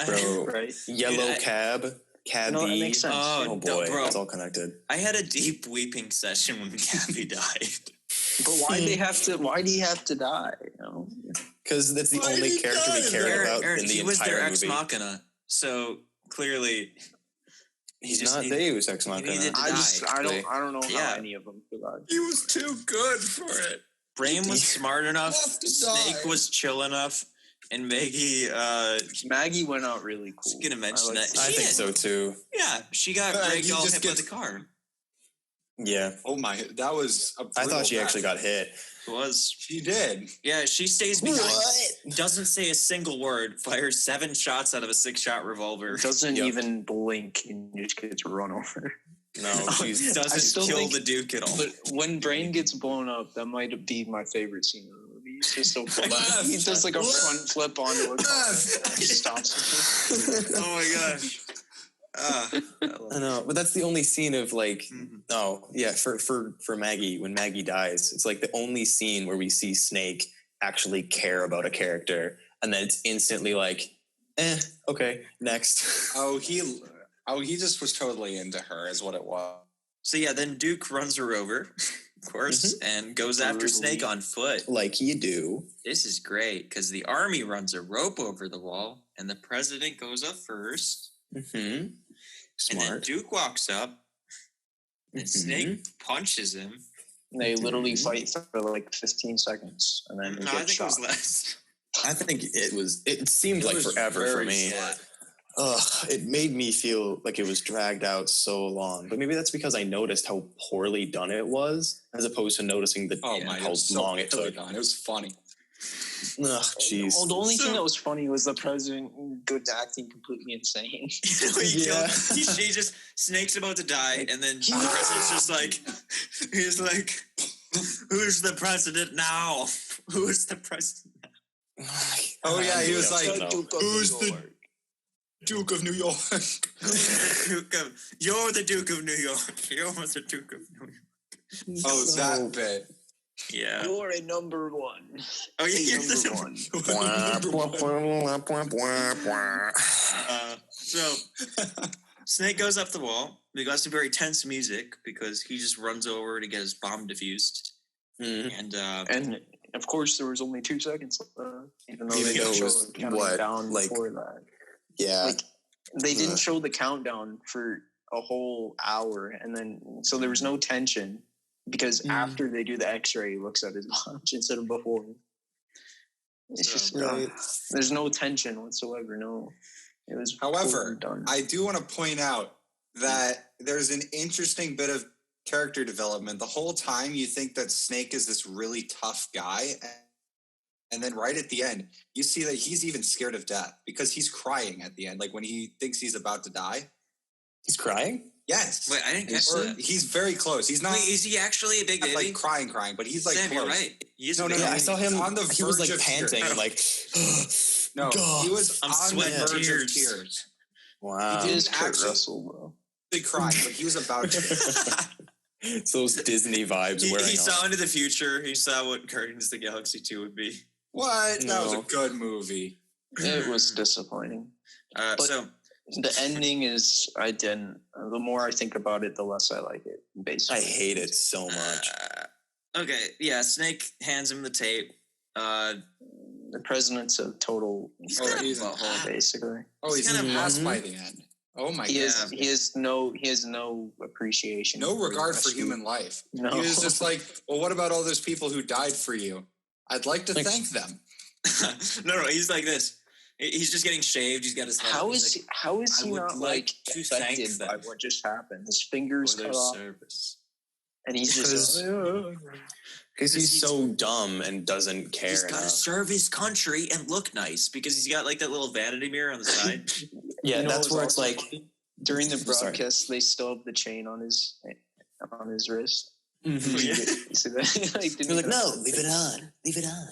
G: Bro,
B: Right?
G: yellow
A: Dude,
G: cab, Cabbie.
B: No, that makes sense.
A: Oh,
G: Oh boy,
A: bro.
G: it's all connected.
A: I had a deep weeping session when Cabbie died.
B: But why do you have to die? You know?
G: Because that's the
C: Why
G: only
C: did he
G: character we
C: die?
G: care about
A: Aaron,
G: in the
A: he was their
G: entire
A: ex
G: movie.
A: machina, so clearly
G: He's
A: just
G: not
A: needed-
G: Deus Ex Machina.
A: needed to
B: I
A: die.
B: don't know
A: Yeah.
B: how any of them survived.
C: He was too good for it.
A: Brain was smart enough,
C: Left to
A: Snake
C: die.
A: was chill enough, and Maggie,
B: Maggie went out really cool.
A: just gonna mention
B: liked
A: that.
G: I
A: She
G: think
A: did.
G: so too.
A: Yeah, she got
C: Yeah,
A: rigged
C: he
A: all
C: just
A: hit by
C: gets-
A: the car.
G: Yeah.
C: Oh my, that was a
G: I
C: brutal
G: thought she
C: death.
G: actually got hit.
A: It was.
C: She did.
A: Yeah, she stays behind. Doesn't say a single word. Fires 7 shots out of a 6-shot revolver.
B: Doesn't
G: Yep.
B: even blink and just gets run over.
G: No, she's
A: Doesn't
B: still
A: kill
B: think-
A: the Duke at all.
B: But when Brain gets blown up, that might be my favorite scene of the movie. It's just so funny. He does like a front flip onto a car. He stops.
A: Oh my gosh. I
G: I know, but that's the only scene of like,
A: Mhm.
G: oh yeah, for Maggie, when Maggie dies, it's like the only scene where we see Snake actually care about a character, and then it's instantly like, okay, next.
C: Oh, he just was totally into her, is what it was.
A: So yeah, then Duke runs her over, of course, and goes after
B: Brutally.
A: Snake on foot.
G: Like you do.
A: This is great because the army runs a rope over the wall, and the president goes up first,
G: Mm-hmm.
A: and then
G: Smart.
A: Duke walks up, and
G: Mhm.
A: Snake punches him.
B: They literally fight for like 15 seconds and then
A: No,
B: get
A: I think
B: shot.
A: it was less.
G: I think it seemed
C: It
G: like
C: was
G: forever for
C: very
G: me.
C: short.
G: Ugh, it made me feel like it was dragged out so long. But maybe that's because I noticed how poorly done it was, as opposed to noticing
C: Oh my,
G: how
C: it was so
G: long it
C: poorly
G: took.
C: done. It was funny.
G: Ugh, jeez.
B: Oh, the only
A: So-
B: thing that was funny was the president good acting completely insane.
G: Yeah.
A: She just Snake's about to die, and then the president's just like, he's like, "Who's the president now? Who's the president?"
C: Oh yeah, he was
G: I
C: like,
G: don't know.
C: "Who's the Duke of New York?"
A: You're the Duke of New York. You're the Duke of New York.
C: Oh,
G: So-
C: that bit.
A: Yeah.
B: You're a number one.
A: Oh yeah. You're
B: Number
A: the
B: one.
A: So Snake goes up the wall. We got some very tense music because he just runs over to get his bomb defused,
G: Mm.
A: and
B: And of course, there was only 2 seconds left, even though
G: Even
B: they
G: though
B: didn't
G: it
B: show
G: was,
B: the countdown
G: what,
B: down
G: like-
B: before that.
G: Yeah.
B: Like they didn't
G: Ugh.
B: show the countdown for a whole hour, and then so there was no tension because
G: Mm.
B: after they do the X-ray, he looks at his watch instead of before. It's
A: So,
B: just
G: right.
B: there's no tension whatsoever. No, it was.
C: However,
B: totally done.
C: I do want to point out that there's an interesting bit of character development. The whole time you think that Snake is this really tough guy, and then right at the end, you see that he's even scared of death because he's crying at the end, like when he thinks he's about to die.
G: He's crying?
C: Yes.
A: wait, I didn't catch
C: Or
A: that.
C: he's very close. He's not
A: Wait, is he actually a big
C: not,
A: baby?
C: like crying, but he's like
A: Sam,
C: close.
A: you're right. He is
C: No,
A: a
C: no,
A: big
C: no,
G: Yeah, I
A: baby.
G: saw him.
C: on the
G: He was like
C: verge of
G: panting
C: tears.
G: and like,
C: No,
G: God.
C: he was
A: I'm
C: on
A: sweating
C: the verge
A: tears.
C: of tears.
G: wow.
C: He
B: It is
C: didn't
B: Kurt
C: actually-
B: Russell, bro.
C: He cried, but he was about to.
G: It's those Disney vibes
A: He
G: wearing
A: saw
G: on.
A: into the future. He saw what Guardians of the Galaxy 2 would be.
C: What? That was a
G: No.
C: good movie.
B: It was disappointing. But-
A: So
B: The ending is I didn't. The more I think about it, the less I like it. Basically,
G: I hate it so much.
A: Okay, yeah. Snake hands him the tape.
B: The president's a total
C: he's
B: butthole, basically.
C: He's
A: kind
C: an
A: of
C: ass by the end. Oh my god.
B: He has no appreciation.
C: No regard for
B: rescue.
C: human life.
B: No.
C: He was just like, well, what about all those people who died for you? I'd like to thank them.
A: No, he's like this. He's just getting shaved. He's got his head.
B: How is he not like
A: to
B: affected
A: thank
B: by
A: them
B: what just happened? His fingers
A: for their
B: cut off,
A: service.
B: and he's just
G: Because he's so dumb and doesn't care.
A: He's got to serve his country and look nice because he's got like that little vanity mirror on the side.
G: Yeah, that's where it's like
B: during the broadcast they still have the chain on his wrist.
G: Mm-hmm.
B: You see that?
G: You're like, no, leave it on. Leave it on.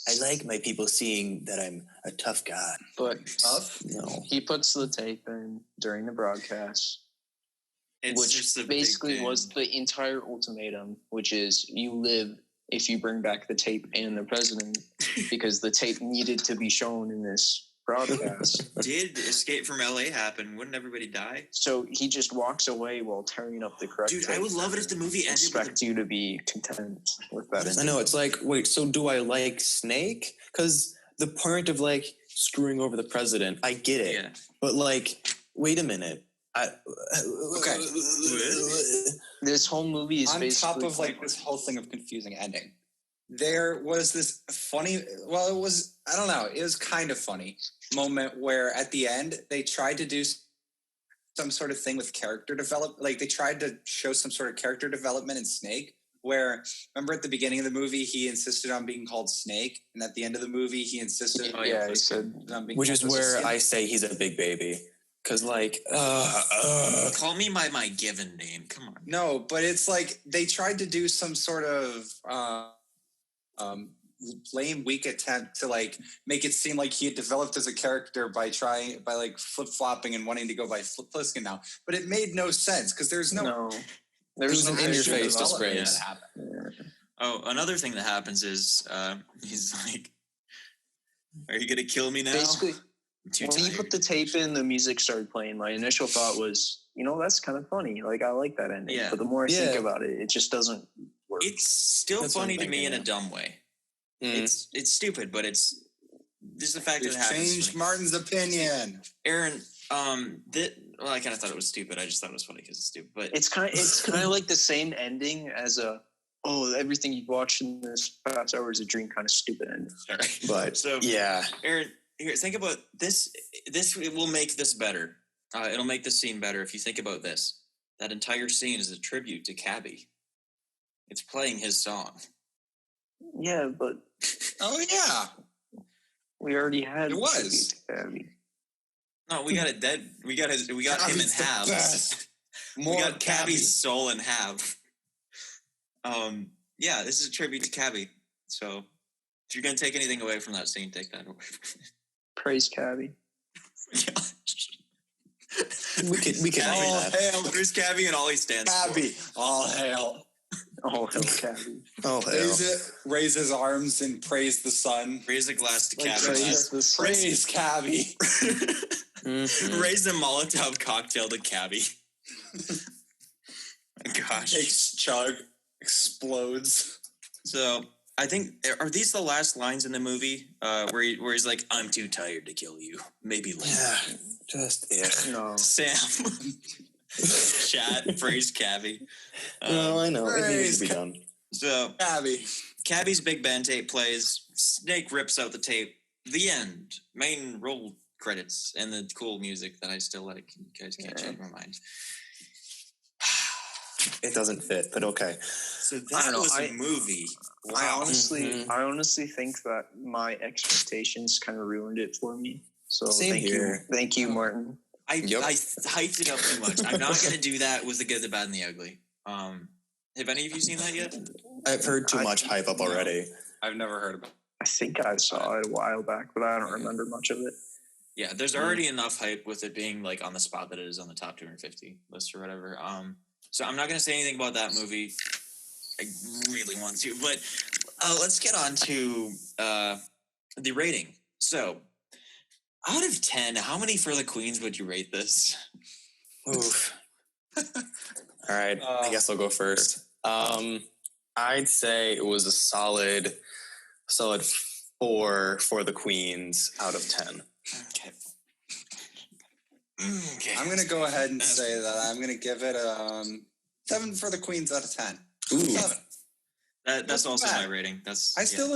G: I like my people seeing that I'm a tough guy.
B: But
G: No.
B: he puts the tape in during the broadcast,
A: It's
B: which
A: just a
B: basically
A: big
B: was the entire ultimatum, which is you live if you bring back the tape and the president, because the tape needed to be shown in this broadcast.
A: Did Escape from LA happen? Wouldn't everybody die?
B: So he just walks away while tearing up the correct
A: Dude,
B: tape.
A: I would love it if the movie ended with
B: expect you to be content with that.
G: I know, it's like, wait, so do I like Snake? Because the point of like screwing over the president, I get it.
A: Yeah.
G: But like, wait a minute.
C: Okay.
B: This whole movie is
C: on
B: basically
C: top of like this whole thing of confusing ending. There was this funny, well, it was, I don't know, it was kind of funny moment where at the end they tried to do some sort of thing with character development. Like they tried to show some sort of character development in Snake, where remember at the beginning of the movie he insisted on being called Snake, and at the end of the movie he insisted
B: he said,
C: on being
G: Which
C: called
G: is where
C: Pussy.
G: I say he's a big baby. Because like,
A: Call me by my given name. Come on.
C: No, but it's like they tried to do some sort of lame, weak attempt to like make it seem like he had developed as a character by like flip flopping and wanting to go by Pliskin now. But it made no sense because there's no
B: there's no
G: in your
C: actual
G: face
C: development
G: disgrace.
C: that happened.
A: Oh, another thing that happens is he's like, "Are you gonna kill me now?"
B: basically
A: I'm too
B: when
A: tired.
B: he put the tape in, the music started playing. My initial thought was, that's kind of funny. Like I like that ending.
A: Yeah.
B: But the more I think
G: Yeah.
B: about it, it just doesn't work.
A: It's still
G: That's what
A: funny
G: I'm
A: to me in
G: thinking,
A: a dumb way.
G: Mm.
A: It's stupid, but it's just the fact that
C: You've
A: it happens.
C: changed Martin's opinion.
A: Aaron, I kind of thought it was stupid. I just thought it was funny because it's stupid. But
B: It's kind of like the same ending as everything you've watched in this past hour is a dream kind of stupid ending.
A: sorry.
G: But
A: So
G: yeah,
A: Aaron, here, think about this. This will make this better. It'll make the scene better if you think about this. That entire scene is a tribute to Cabbie. It's playing his song.
B: Yeah, but
C: Oh yeah.
B: we already had
C: It was.
B: Cabbie.
A: No, we got it dead. We got him in
C: Cabbie's the
A: halves.
C: best.
A: We
C: More
A: got
C: Cabbie.
A: Cabbie's soul in half. Yeah, this is a tribute to Cabbie. So if you're gonna take anything away from that scene, take that away.
B: Praise Cabbie.
G: we can
A: Cabbie.
G: have that.
C: hail
A: There's Cabbie and all he stands
C: Cabbie. All hail.
B: Oh, hell, Cabbie.
G: Oh hell.
C: Raise his arms and praise the sun.
A: for. Raise a glass to
C: Like,
A: Cabbie.
B: praise the sun.
C: Praise Cabbie.
G: Mhm.
A: Raise a Molotov cocktail to Cabbie. Gosh.
C: Takes chug. Explodes.
A: So I think are these the last lines in the movie where he's like, "I'm too tired to kill you. Maybe later."
G: Yeah, just
B: No.
A: Sam, chat, praise Cabbie.
G: no, I know it needs to be
C: Praise
G: done.
A: So
C: Cabbie.
A: Cabbie's big band tape plays. Snake rips out the tape. The end. Main roll credits and the cool music that I still like. You guys can't change my mind.
G: It doesn't fit, but okay.
A: So
B: I
A: that
B: don't know,
A: was a movie.
B: I
A: Wow.
B: honestly think that my expectations kind of ruined it for me. So
G: Same here.
B: Thank you, Martin.
A: I
G: Yep.
A: hyped it up too much. I'm not going to do that with the good, the bad, and the ugly. Have any of you seen that yet?
G: I've heard too much hype up already.
C: I've never heard about it.
B: I think I saw it a while back, but I don't remember much of it.
A: Yeah, there's already enough hype with it being like on the spot that it is on the top 250 list or whatever. So I'm not going to say anything about that movie. I really want to, but let's get on to the rating. So Out of 10, how many For the Queens would you rate this?
G: Oof. All right, I guess I'll go first. I'd say it was a solid 4 for the Queens out of 10.
A: Okay.
C: I'm going to go ahead and say that I'm going to give it 7 for the Queens out of 10.
G: Ooh.
C: 7.
A: That's also
C: bad.
A: my rating.
C: I still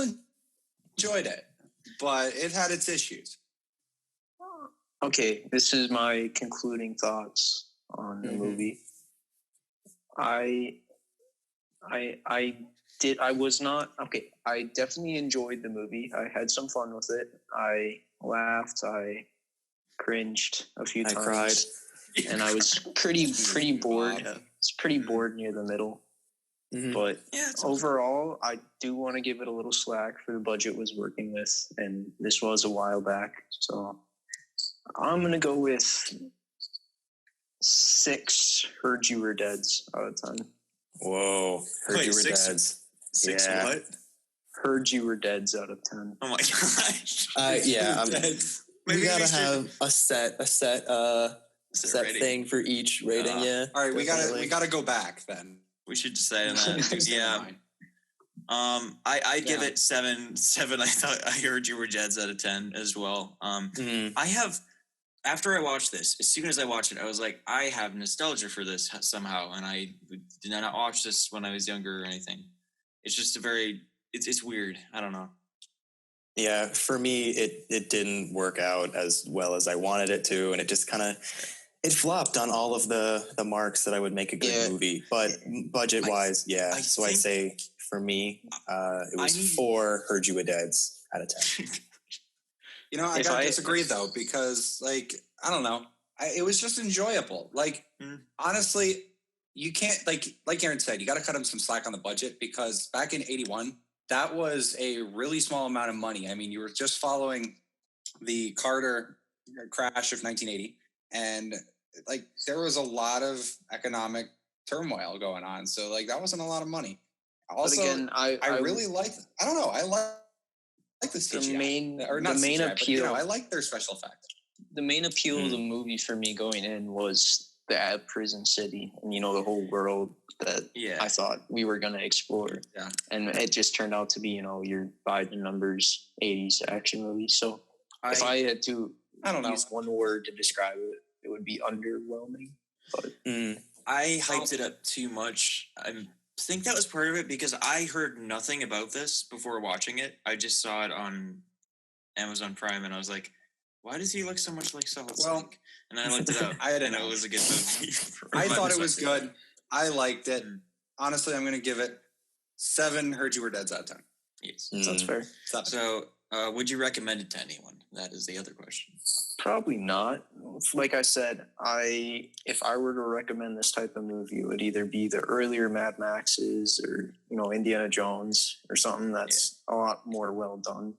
C: enjoyed it, but it had its issues.
B: Okay, this is my concluding thoughts on the movie. I definitely enjoyed the movie. I had some fun with it. I laughed. I cringed a few times.
G: Cried.
B: And I was pretty bored.
A: Yeah.
B: It's pretty bored near the middle. But overall, I do want to give it a little slack for the budget it was working with, and this was a while back. So I'm gonna go with 6 Heard You Were Deads out of 10.
G: Whoa. Heard You Were Deads.
A: 6
G: Yeah.
A: what?
B: Heard You Were Deads out of 10.
A: Oh my gosh.
G: Yeah, we
A: Maybe
G: gotta
A: we should-
G: have a set
A: rating.
G: thing for each rating. Yeah.
C: All right, we
G: definitely.
C: gotta go back then.
A: We should decide on that. Yeah. I give it 7. I thought I Heard You Were Deads out of 10 as well. I have, after I watched this, as soon as I watched it, I was like, I have nostalgia for this somehow, and I did not watch this when I was younger or anything. It's just it's weird. I don't know.
G: Yeah, for me, it didn't work out as well as I wanted it to, and it just kind of it flopped on all of the marks that I would make a good movie. But budget wise, so I'd say for me, it was 4 Heard You Were Deads out of 10.
C: You know, I gotta disagree though, because like I don't know, it was just enjoyable. Like honestly, you can't like Aaron said, you got to cut him some slack on the budget, because back in '81, that was a really small amount of money. I mean, you were just following the Carter crash of 1980, and like there was a lot of economic turmoil going on. So like that wasn't a lot of money. Also,
B: but again, I
C: really like. I don't know. I like the CGI.
B: The main appeal.
C: I like their special effects.
B: The main appeal of the movie for me going in was the prison city, and the whole world that I thought we were going to explore.
C: Yeah,
B: and it just turned out to be your by the numbers 80s action movie. So if I had to, use one word to describe it, it would be underwhelming. But
A: I hyped it up too much. I think that was part of it, because I heard nothing about this before watching it. I just saw it on Amazon Prime, and I was like, why does he look so much like Solid Snake? And I looked it up. I didn't know it was a good movie.
C: I thought it was good. I liked it. Honestly, I'm going to give it 7 Heard You Were Deads out of 10.
A: Yes.
B: That's fair.
C: 7.
A: So would you recommend it to anyone? That is the other question.
B: Probably not. Like I said, if I were to recommend this type of movie, it would either be the earlier Mad Maxes or Indiana Jones or something that's a lot more well done.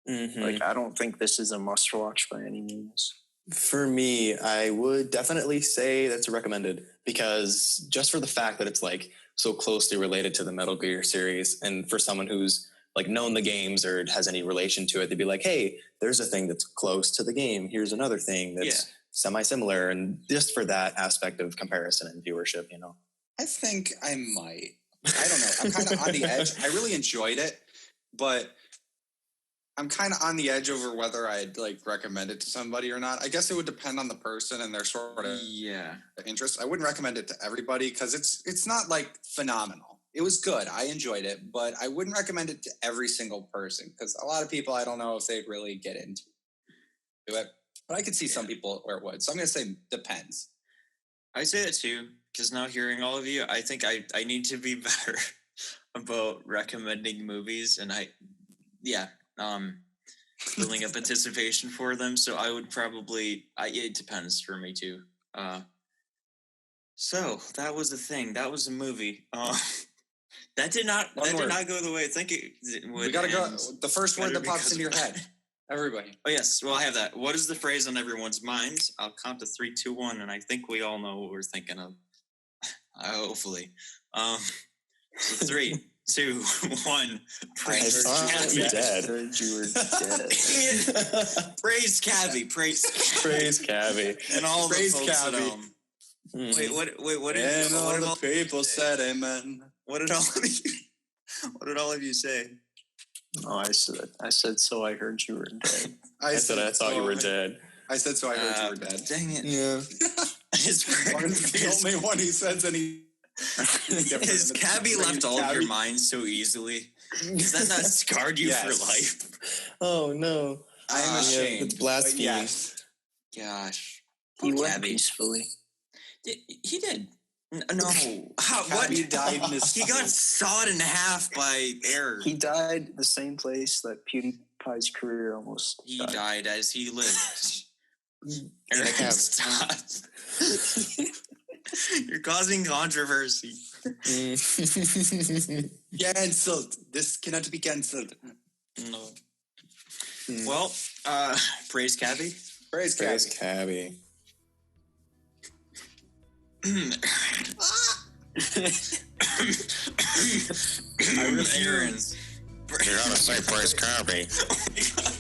B: Like I don't think this is a must watch by any means.
G: For me, I would definitely say that's recommended, because just for the fact that it's like so closely related to the Metal Gear series, and for someone who's like known the games or has any relation to it, they'd be like, hey, there's a thing that's close to the game. Here's another thing that's semi-similar. And just for that aspect of comparison and viewership,
C: I think I might. I don't know. I'm kind of on the edge. I really enjoyed it, but I'm kind of on the edge over whether I'd recommend it to somebody or not. I guess it would depend on the person and their sort of interest. I wouldn't recommend it to everybody, because it's not phenomenal. It was good. I enjoyed it, but I wouldn't recommend it to every single person, because a lot of people, I don't know if they'd really get into it. But I could see some people where it would. So I'm going to say depends.
A: I say that too, because now hearing all of you, I think I need to be better about recommending movies, and building up anticipation for them. So I would probably, it depends for me too. So that was the thing. That was a movie. That did not go the way I think it would.
C: We gotta go. The first word that pops into your head. Everybody.
A: Oh yes. Well, I have that. What is the phrase on everyone's minds? I'll count to 3, 2, 1, and I think we all know what we're thinking of. Hopefully. So 3, 2, 1. Praise
G: You're
A: Cabbie.
G: dead.
B: heard you were dead.
A: Praise Cabbie. Praise
G: Praise Cabbie.
A: and all
C: Praise
A: the folks
C: Cabbie.
A: at home. Wait, what did
C: And all
A: what
C: the
A: all-
C: people said amen.
A: what did all of you what did all of you say?
B: Oh, I said, so I heard you were dead.
G: I said I thought you were dead.
C: I said, so I heard you were dead.
A: Dang it.
G: Yeah.
C: Martin's the only one who says any.
A: Has Cabbie left all of your minds so easily? Has that not scarred you for life?
G: Oh no.
C: I am ashamed.
G: It's blasphemy.
C: Yes.
A: Gosh.
B: He
A: Poor
B: went
A: Cabbie.
B: peacefully.
A: He did. No. How, what?
C: Cabbie died in his
A: He got sawed in half by air.
B: He died the same place that PewDiePie's career almost
A: He died as he lived. Eric,
G: Cab.
A: stop. You're causing controversy.
C: Cancelled. This cannot be cancelled.
A: No. Well, praise Cabbie.
C: Praise
G: Praise
C: Cabbie.
G: Cabbie.
A: Aaron.
G: You gotta say praise Cabbie.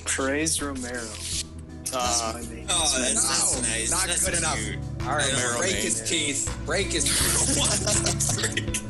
B: Praise Romero. That's my name.
A: Oh, that's nice.
C: Not
A: That's
C: good enough.
A: cute.
C: All right,
A: I know,
C: break
A: man.
C: his teeth. Break his teeth.
A: What the frick?